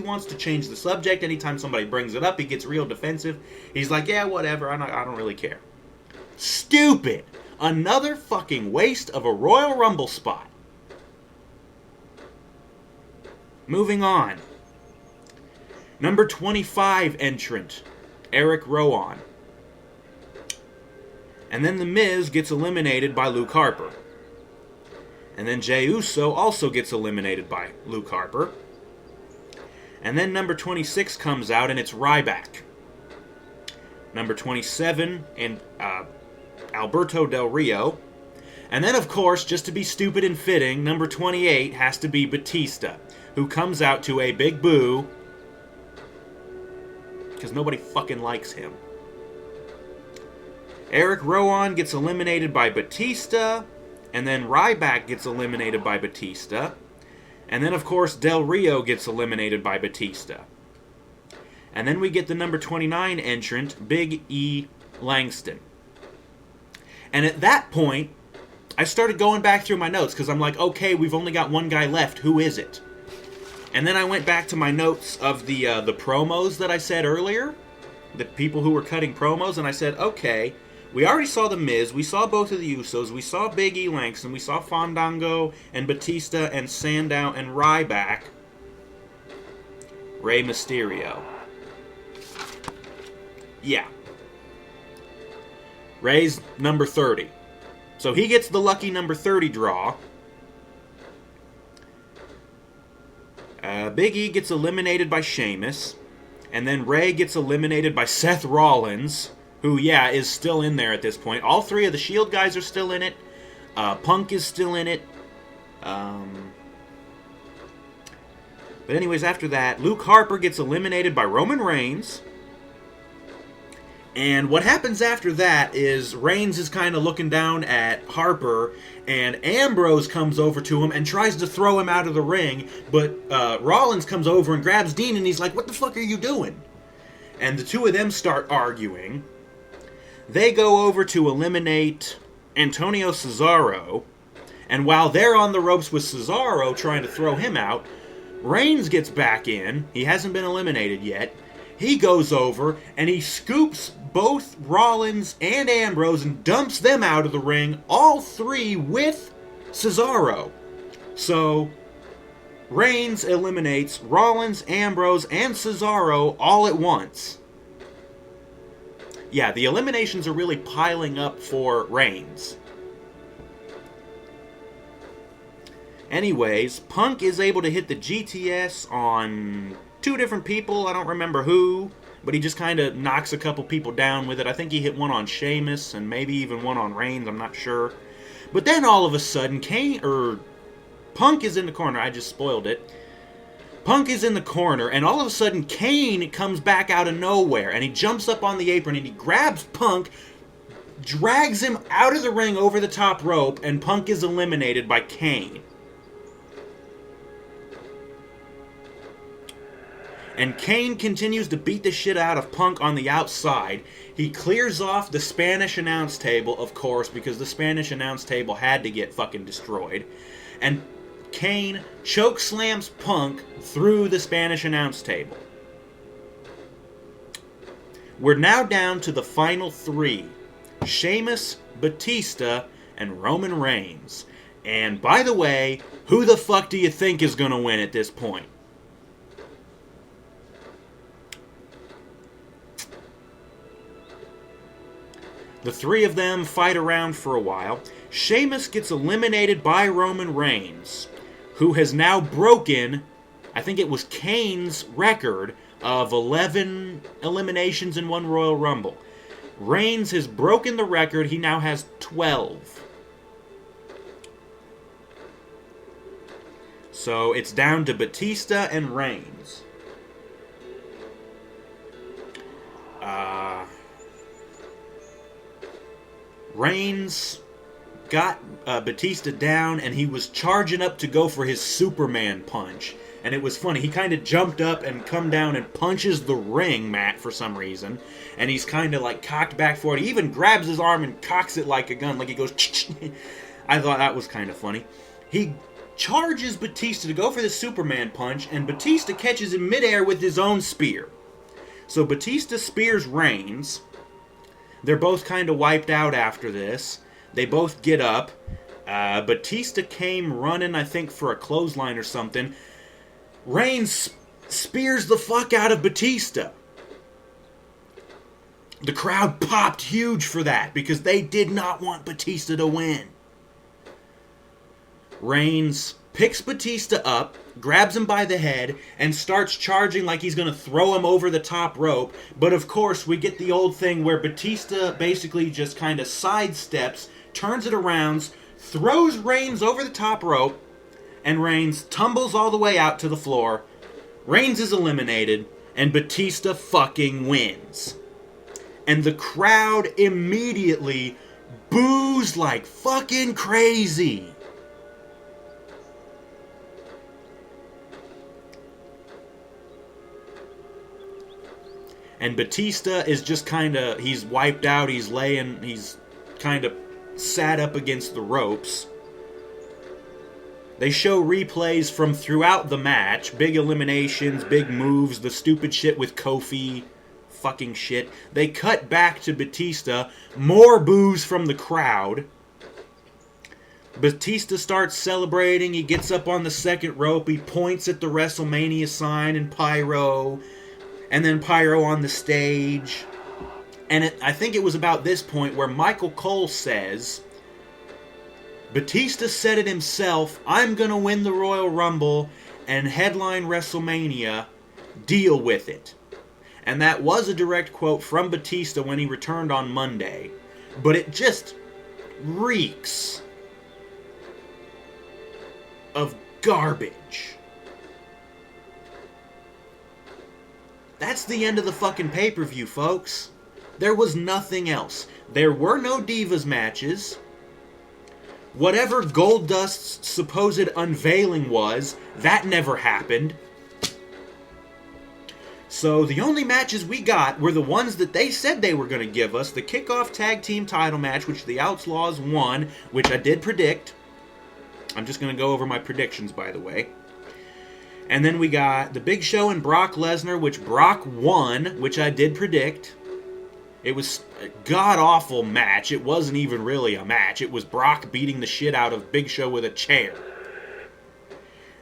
wants to change the subject. Anytime somebody brings it up, he gets real defensive. He's like, yeah, whatever, I don't really care. Stupid! Another fucking waste of a Royal Rumble spot. Moving on. Number 25 entrant, Eric Rowan. And then The Miz gets eliminated by Luke Harper. And then Jey Uso also gets eliminated by Luke Harper. And then number 26 comes out and it's Ryback. Number 27 and Alberto Del Rio. And then, of course, just to be stupid and fitting, number 28 has to be Batista, who comes out to a big boo because nobody fucking likes him. Eric Rowan gets eliminated by Batista, and then Ryback gets eliminated by Batista, and then, of course, Del Rio gets eliminated by Batista. And then we get the number 29 entrant, Big E Langston. And at that point, I started going back through my notes, because I'm like, okay, we've only got one guy left, who is it? And then I went back to my notes of the promos that I said earlier, the people who were cutting promos, and I said, okay, we already saw The Miz, we saw both of the Usos, we saw Big E Langston, we saw Fandango and Batista and Sandow and Ryback. Rey Mysterio. Yeah. Rey's number 30. So he gets the lucky number 30 draw. Big E gets eliminated by Sheamus. And then Ray gets eliminated by Seth Rollins, who, yeah, is still in there at this point. All three of the Shield guys are still in it. Punk is still in it. But anyways, after that, Luke Harper gets eliminated by Roman Reigns. And what happens after that is Reigns is kind of looking down at Harper, and Ambrose comes over to him and tries to throw him out of the ring, but Rollins comes over and grabs Dean, and he's like, "What the fuck are you doing?" And the two of them start arguing. They go over to eliminate Antonio Cesaro, and while they're on the ropes with Cesaro trying to throw him out, Reigns gets back in. He hasn't been eliminated yet. He goes over and he scoops both Rollins and Ambrose and dumps them out of the ring, all three with Cesaro. So Reigns eliminates Rollins, Ambrose, and Cesaro all at once. Yeah, the eliminations are really piling up for Reigns. Anyways, Punk is able to hit the GTS on two different people. I don't remember who, but he just kind of knocks a couple people down with it. I think he hit one on Sheamus and maybe even one on Reigns. I'm not sure. But then all of a sudden, Punk is in the corner. I just spoiled it. Punk is in the corner, and all of a sudden, Kane comes back out of nowhere, and he jumps up on the apron, and he grabs Punk, drags him out of the ring over the top rope, and Punk is eliminated by Kane. And Kane continues to beat the shit out of Punk on the outside. He clears off the Spanish announce table, of course, because the Spanish announce table had to get fucking destroyed. And Kane chokeslams Punk through the Spanish announce table. We're now down to the final three: Sheamus, Batista, and Roman Reigns. And by the way, who the fuck do you think is gonna win at this point? The three of them fight around for a while. Sheamus gets eliminated by Roman Reigns, who has now broken, I think it was Kane's record of 11 eliminations in one Royal Rumble. Reigns has broken the record. He now has 12. So it's down to Batista and Reigns. Reigns got Batista down, and he was charging up to go for his Superman punch. And it was funny. He kind of jumped up and come down and punches the ring mat for some reason. And he's kind of like cocked back forward. He even grabs his arm and cocks it like a gun. Like he goes... I thought that was kind of funny. He charges Batista to go for the Superman punch, and Batista catches him midair with his own spear. So Batista spears Reigns. They're both kind of wiped out after this. They both get up. Batista came running, I think, for a clothesline or something. Reigns spears the fuck out of Batista. The crowd popped huge for that because they did not want Batista to win. Reigns picks Batista up, grabs him by the head, and starts charging like he's going to throw him over the top rope. But of course, we get the old thing where Batista basically just kind of sidesteps, turns it around, throws Reigns over the top rope, and Reigns tumbles all the way out to the floor. Reigns is eliminated, and Batista fucking wins. And the crowd immediately boos like fucking crazy. And Batista is just kind of, he's wiped out, he's kind of sat up against the ropes. They show replays from throughout the match, big eliminations, big moves, the stupid shit with Kofi, fucking shit. They cut back to Batista, more boos from the crowd. Batista starts celebrating, he gets up on the second rope, he points at the WrestleMania sign and pyro. And then pyro on the stage. And I think it was about this point where Michael Cole says, Batista said it himself, I'm going to win the Royal Rumble and headline WrestleMania. Deal with it. And that was a direct quote from Batista when he returned on Monday. But it just reeks of garbage. That's the end of the fucking pay-per-view, folks. There was nothing else. There were no Divas matches. Whatever Goldust's supposed unveiling was, that never happened. So the only matches we got were the ones that they said they were going to give us. The kickoff tag team title match, which the Outlaws won, which I did predict. I'm just going to go over my predictions, by the way. And then we got the Big Show and Brock Lesnar, which Brock won, which I did predict. It was a god-awful match. It wasn't even really a match. It was Brock beating the shit out of Big Show with a chair.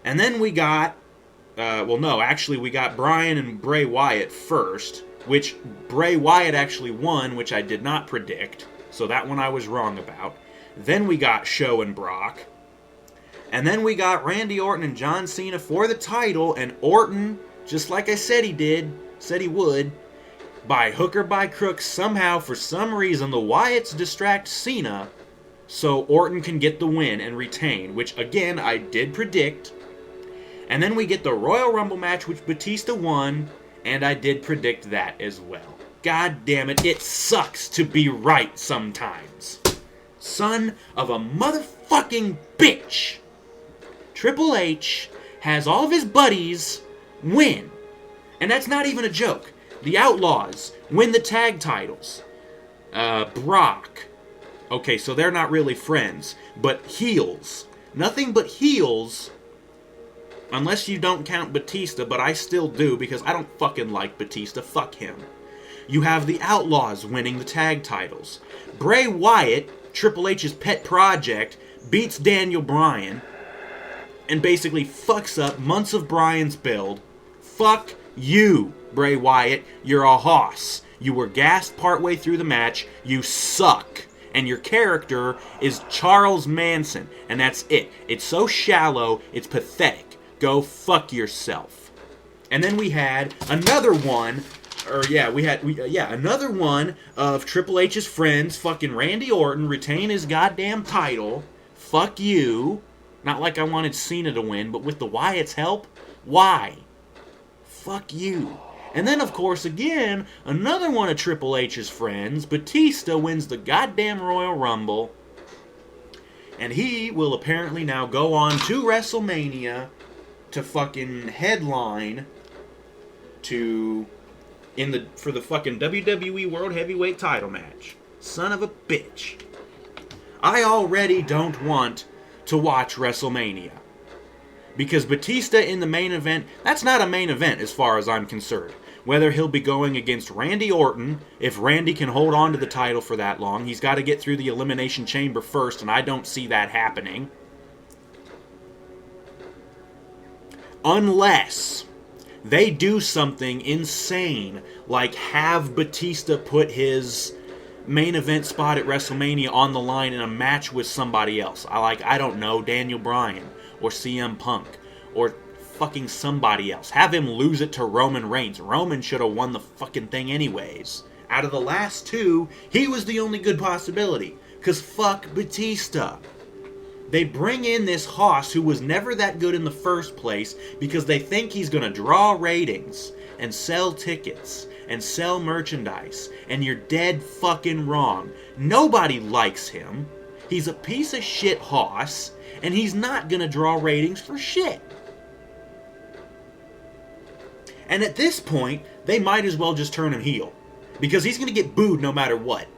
And then we got... we got Bryan and Bray Wyatt first, which Bray Wyatt actually won, which I did not predict, so that one I was wrong about. Then we got Show and Brock. And then we got Randy Orton and John Cena for the title, and Orton, just like I said he would, by hook or by crook, somehow, for some reason, the Wyatts distract Cena, so Orton can get the win and retain, which, again, I did predict. And then we get the Royal Rumble match, which Batista won, and I did predict that as well. God damn it, it sucks to be right sometimes. Son of a motherfucking bitch. Triple H has all of his buddies win. And that's not even a joke. The Outlaws win the tag titles. Brock. Okay, so they're not really friends, but heels. Nothing but heels. Unless you don't count Batista, but I still do because I don't fucking like Batista. Fuck him. You have the Outlaws winning the tag titles. Bray Wyatt, Triple H's pet project, beats Daniel Bryan and basically fucks up months of Bryan's build. Fuck you, Bray Wyatt. You're a hoss. You were gassed partway through the match. You suck. And your character is Charles Manson. And that's it. It's so shallow, it's pathetic. Go fuck yourself. And then we had another one, another one of Triple H's friends, fucking Randy Orton, retain his goddamn title. Fuck you. Not like I wanted Cena to win, but with the Wyatts' help? Why? Fuck you. And then, of course, again, another one of Triple H's friends, Batista, wins the goddamn Royal Rumble. And he will apparently now go on to WrestleMania to fucking headline for the fucking WWE World Heavyweight title match. Son of a bitch. I already don't want to watch WrestleMania. Because Batista in the main event, that's not a main event as far as I'm concerned. Whether he'll be going against Randy Orton, if Randy can hold on to the title for that long, he's got to get through the Elimination Chamber first, and I don't see that happening. Unless they do something insane, like have Batista put his main event spot at WrestleMania on the line in a match with somebody else. I don't know, Daniel Bryan, or CM Punk, or fucking somebody else. Have him lose it to Roman Reigns. Roman should have won the fucking thing anyways. Out of the last two, he was the only good possibility. Because fuck Batista. They bring in this hoss who was never that good in the first place because they think he's going to draw ratings and sell tickets and sell merchandise. And you're dead fucking wrong. Nobody likes him. He's a piece of shit hoss, and he's not going to draw ratings for shit. And at this point, they might as well just turn him heel. Because he's going to get booed no matter what.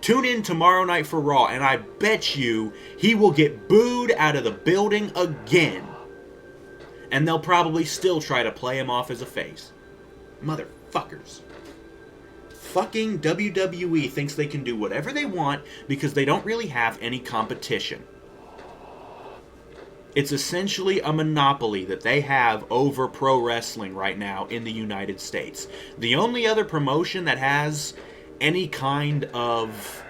Tune in tomorrow night for Raw, and I bet you he will get booed out of the building again. And they'll probably still try to play him off as a face. Motherfuckers. Fucking WWE thinks they can do whatever they want because they don't really have any competition. It's essentially a monopoly that they have over pro wrestling right now in the United States. The only other promotion that has any kind of,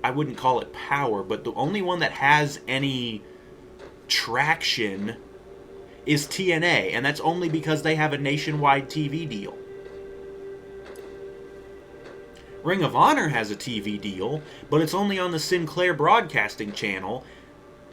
I wouldn't call it power, but the only one that has any traction is TNA, and that's only because they have a nationwide TV deal. Ring of Honor has a TV deal, but it's only on the Sinclair Broadcasting Channel,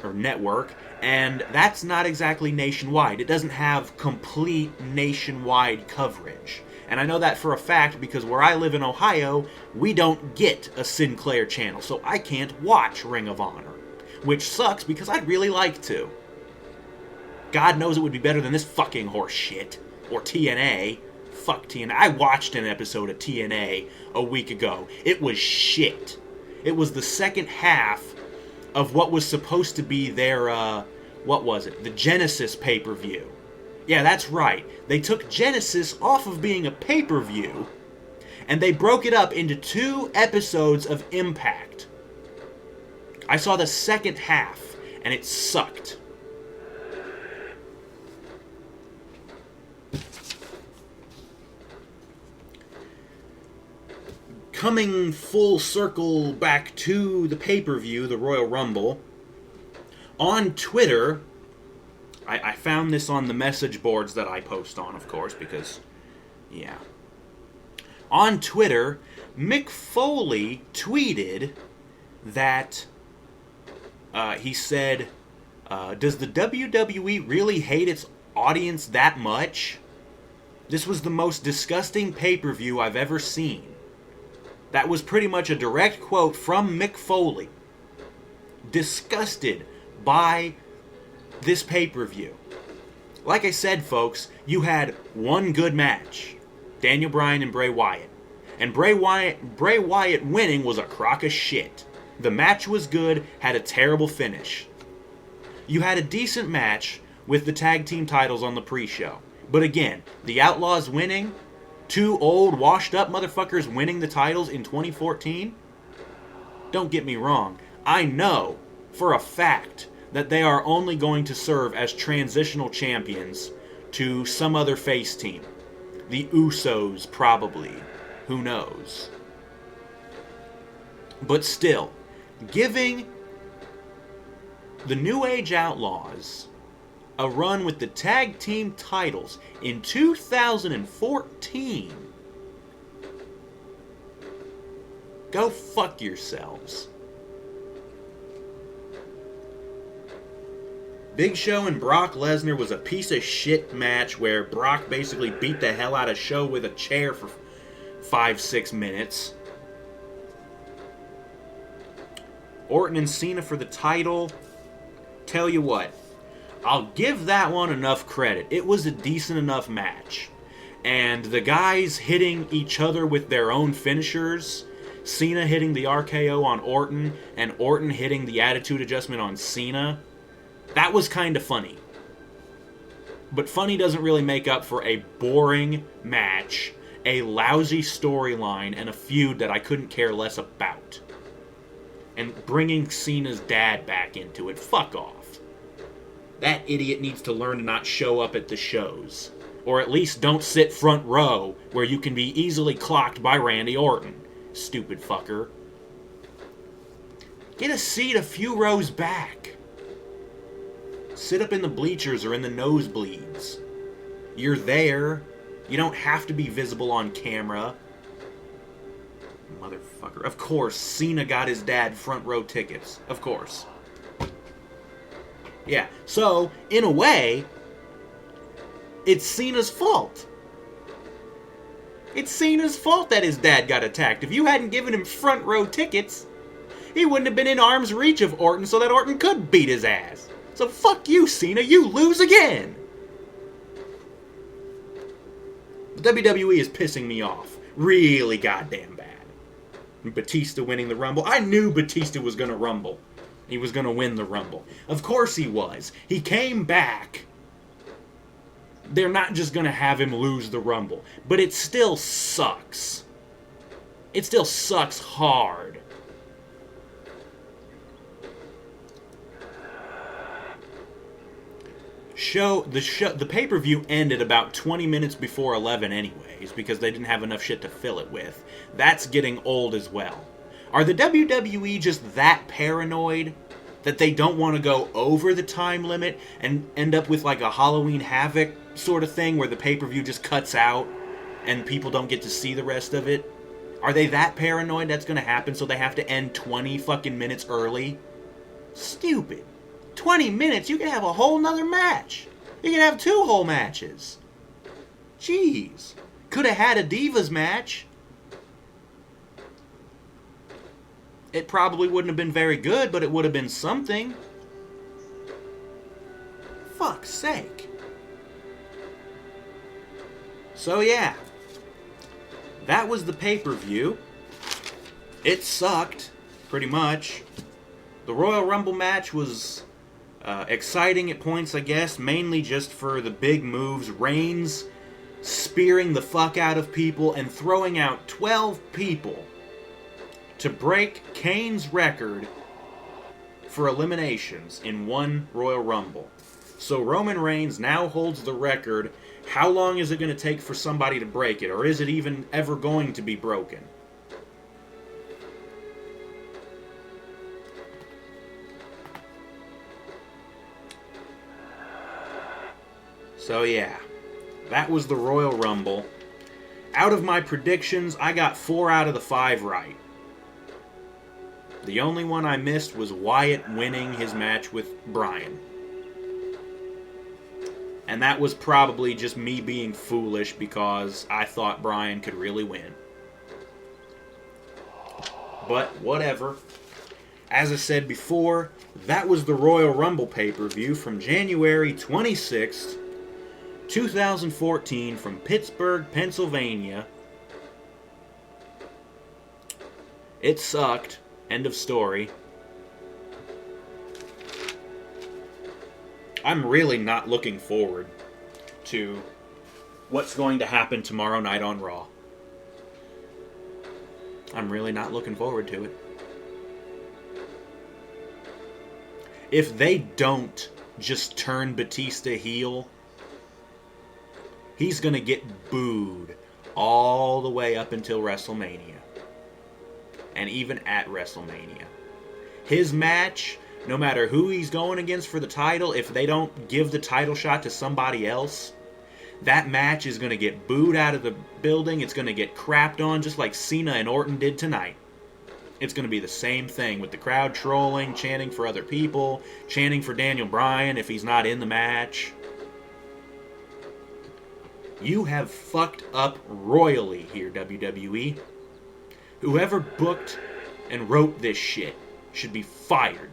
or network, and that's not exactly nationwide. It doesn't have complete nationwide coverage. And I know that for a fact because where I live in Ohio, we don't get a Sinclair channel, so I can't watch Ring of Honor. Which sucks because I'd really like to. God knows it would be better than this fucking horse shit. Or TNA. Fuck TNA. I watched an episode of TNA a week ago. It was shit. It was the second half of what was supposed to be their, what was it? The Genesis pay-per-view. Yeah, that's right. They took Genesis off of being a pay-per-view, and they broke it up into 2 episodes of Impact. I saw the second half, and it sucked. Coming full circle back to the pay-per-view, the Royal Rumble, on Twitter, I found this on the message boards that I post on, of course, because, yeah. On Twitter, Mick Foley tweeted that, he said, does the WWE really hate its audience that much? This was the most disgusting pay-per-view I've ever seen. That was pretty much a direct quote from Mick Foley. Disgusted by this pay-per-view. Like I said, folks, you had one good match. Daniel Bryan and Bray Wyatt. And Bray Wyatt winning was a crock of shit. The match was good, had a terrible finish. You had a decent match with the tag team titles on the pre-show. But again, the Outlaws winning, 2 old, washed-up motherfuckers winning the titles in 2014? Don't get me wrong. I know, for a fact, that they are only going to serve as transitional champions to some other face team. The Usos, probably. Who knows? But still, giving the New Age Outlaws a run with the tag team titles in 2014. Go fuck yourselves. Big Show and Brock Lesnar was a piece of shit match where Brock basically beat the hell out of Show with a chair for 5-6 minutes. Orton and Cena for the title. Tell you what, I'll give that one enough credit. It was a decent enough match. And the guys hitting each other with their own finishers, Cena hitting the RKO on Orton, and Orton hitting the Attitude Adjustment on Cena, that was kind of funny. But funny doesn't really make up for a boring match, a lousy storyline, and a feud that I couldn't care less about. And bringing Cena's dad back into it, fuck off. That idiot needs to learn to not show up at the shows. Or at least don't sit front row, where you can be easily clocked by Randy Orton. Stupid fucker. Get a seat a few rows back. Sit up in the bleachers or in the nosebleeds. You're there. You don't have to be visible on camera. Motherfucker. Of course, Cena got his dad front row tickets. Of course. Yeah, so, in a way, it's Cena's fault. It's Cena's fault that his dad got attacked. If you hadn't given him front row tickets, he wouldn't have been in arm's reach of Orton so that Orton could beat his ass. So fuck you, Cena, you lose again! The WWE is pissing me off. Really goddamn bad. Batista winning the Rumble. I knew Batista was gonna Rumble. He was going to win the Rumble. Of course he was. He came back. They're not just going to have him lose the Rumble. But it still sucks. It still sucks hard. The pay-per-view ended about 20 minutes before 11 anyways, because they didn't have enough shit to fill it with. That's getting old as well. Are the WWE just that paranoid that they don't want to go over the time limit and end up with like a Halloween Havoc sort of thing where the pay-per-view just cuts out and people don't get to see the rest of it? Are they that paranoid that's going to happen so they have to end 20 fucking minutes early? Stupid. 20 minutes? You can have a whole nother match. You can have 2 whole matches. Jeez. Could have had a Divas match. It probably wouldn't have been very good, but it would have been something. Fuck's sake. So yeah. That was the pay-per-view. It sucked, pretty much. The Royal Rumble match was exciting at points, I guess, mainly just for the big moves. Reigns spearing the fuck out of people and throwing out 12 people to break Kane's record for eliminations in one Royal Rumble. So Roman Reigns now holds the record. How long is it going to take for somebody to break it? Or is it even ever going to be broken? So yeah, that was the Royal Rumble. Out of my predictions, I got 4 out of the 5 right. The only one I missed was Wyatt winning his match with Bryan. And that was probably just me being foolish because I thought Bryan could really win. But whatever. As I said before, that was the Royal Rumble pay-per-view from January 26th, 2014 from Pittsburgh, Pennsylvania. It sucked. End of story. I'm really not looking forward to what's going to happen tomorrow night on Raw. I'm really not looking forward to it. If they don't just turn Batista heel, he's going to get booed all the way up until WrestleMania. And even at WrestleMania. His match, no matter who he's going against for the title, if they don't give the title shot to somebody else, that match is going to get booed out of the building. It's going to get crapped on just like Cena and Orton did tonight. It's going to be the same thing with the crowd trolling, chanting for other people, chanting for Daniel Bryan if he's not in the match. You have fucked up royally here, WWE. Whoever booked and wrote this shit should be fired.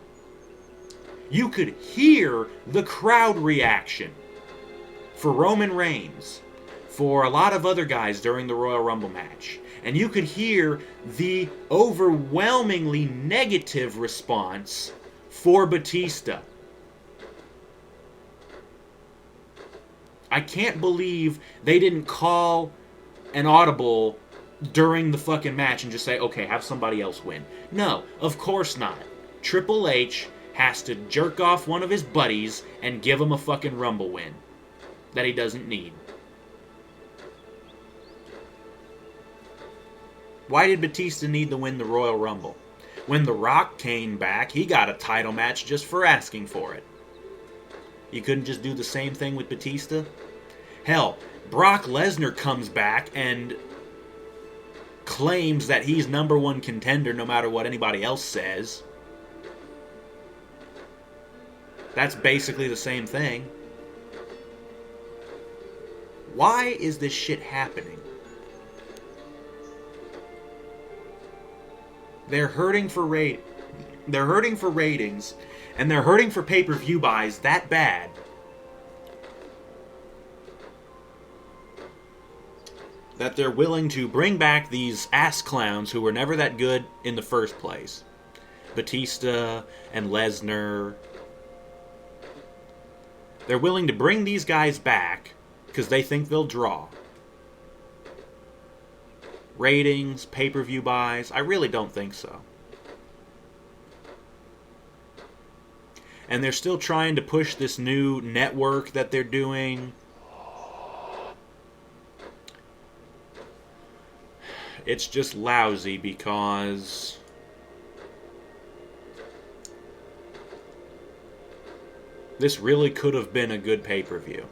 You could hear the crowd reaction for Roman Reigns, for a lot of other guys during the Royal Rumble match. And you could hear the overwhelmingly negative response for Batista. I can't believe they didn't call an audible during the fucking match and just say, okay, have somebody else win. No, of course not. Triple H has to jerk off one of his buddies and give him a fucking Rumble win that he doesn't need. Why did Batista need to win the Royal Rumble? When The Rock came back, he got a title match just for asking for it. You couldn't just do the same thing with Batista? Hell, Brock Lesnar comes back and claims that he's number 1 contender no matter what anybody else says. That's basically the same thing. Why is this shit happening? They're hurting for ratings, and they're hurting for pay-per-view buys that bad that they're willing to bring back these ass clowns who were never that good in the first place. Batista and Lesnar. They're willing to bring these guys back because they think they'll draw. Ratings, pay-per-view buys, I really don't think so. And they're still trying to push this new network that they're doing. It's just lousy because This really could have been a good pay-per-view.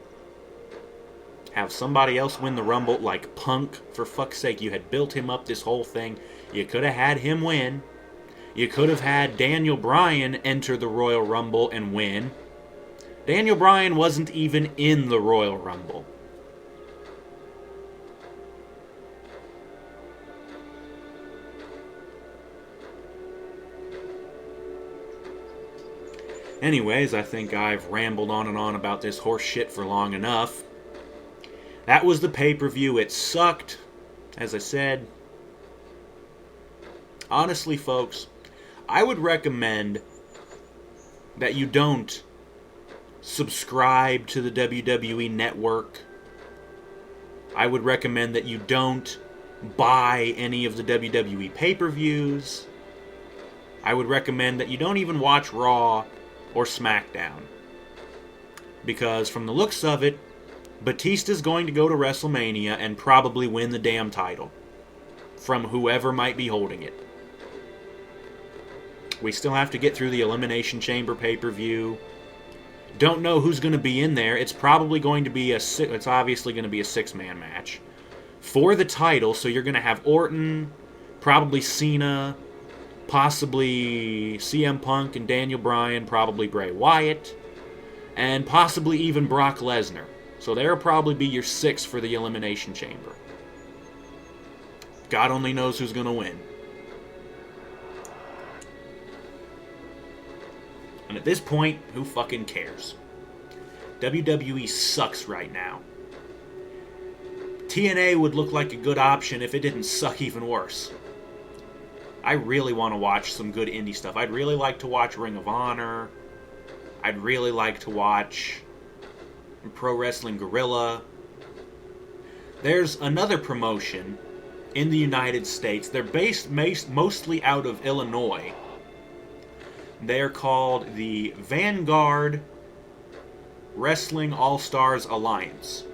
Have somebody else win the Rumble, like Punk, for fuck's sake. You had built him up this whole thing. You could have had him win. You could have had Daniel Bryan enter the Royal Rumble and win. Daniel Bryan wasn't even in the Royal Rumble. Anyways, I think I've rambled on and on about this horse shit for long enough. That was the pay-per-view. It sucked, as I said. Honestly, folks, I would recommend that you don't subscribe to the WWE Network. I would recommend that you don't buy any of the WWE pay-per-views. I would recommend that you don't even watch Raw or SmackDown. Because from the looks of it, Batista's going to go to WrestleMania and probably win the damn title from whoever might be holding it. We still have to get through the Elimination Chamber pay-per-view. Don't know who's going to be in there. It's probably going to be it's obviously going to be a 6-man match for the title. So you're going to have Orton, probably Cena, possibly CM Punk and Daniel Bryan, probably Bray Wyatt, and possibly even Brock Lesnar. So there'll probably be your 6 for the Elimination Chamber. God only knows who's going to win. And at this point, who fucking cares? WWE sucks right now. TNA would look like a good option if it didn't suck even worse. I really want to watch some good indie stuff. I'd really like to watch Ring of Honor. I'd really like to watch Pro Wrestling Guerrilla. There's another promotion in the United States. They're based mostly out of Illinois. They're called the Vanguard Wrestling All-Stars Alliance.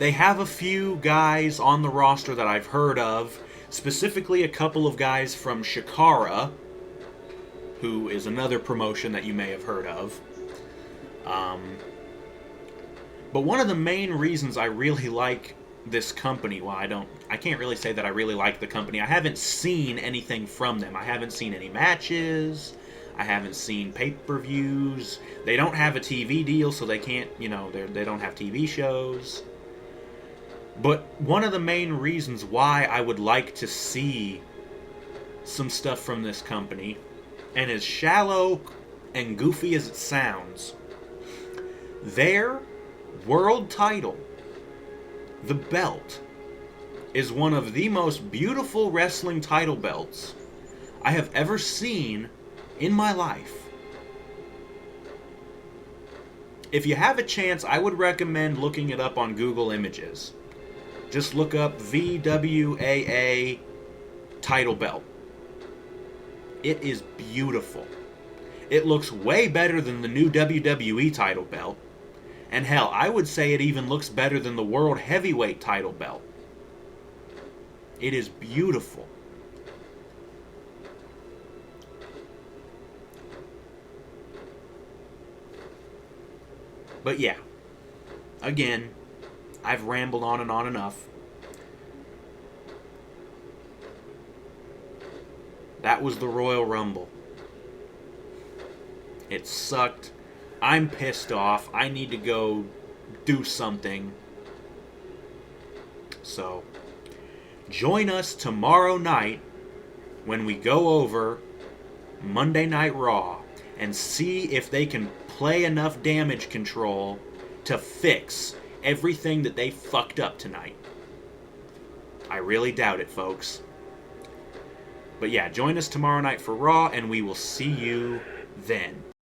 They have a few guys on the roster that I've heard of, specifically a couple of guys from Shikara, who is another promotion that you may have heard of. But one of the main reasons I really like this company, well, I can't really say that I really like the company. I haven't seen anything from them. I haven't seen any matches. I haven't seen pay-per-views. They don't have a TV deal, so they can't, they don't have TV shows. But one of the main reasons why I would like to see some stuff from this company, and as shallow and goofy as it sounds, their world title, the belt, is one of the most beautiful wrestling title belts I have ever seen in my life. If you have a chance, I would recommend looking it up on Google Images. Just look up VWAA title belt. It is beautiful. It looks way better than the new WWE title belt. And hell, I would say it even looks better than the World Heavyweight title belt. It is beautiful. But yeah, again, I've rambled on and on enough. That was the Royal Rumble. It sucked. I'm pissed off. I need to go do something. So, join us tomorrow night when we go over Monday Night Raw and see if they can play enough damage control to fix everything that they fucked up tonight. I really doubt it, folks. But yeah, join us tomorrow night for Raw, and we will see you then.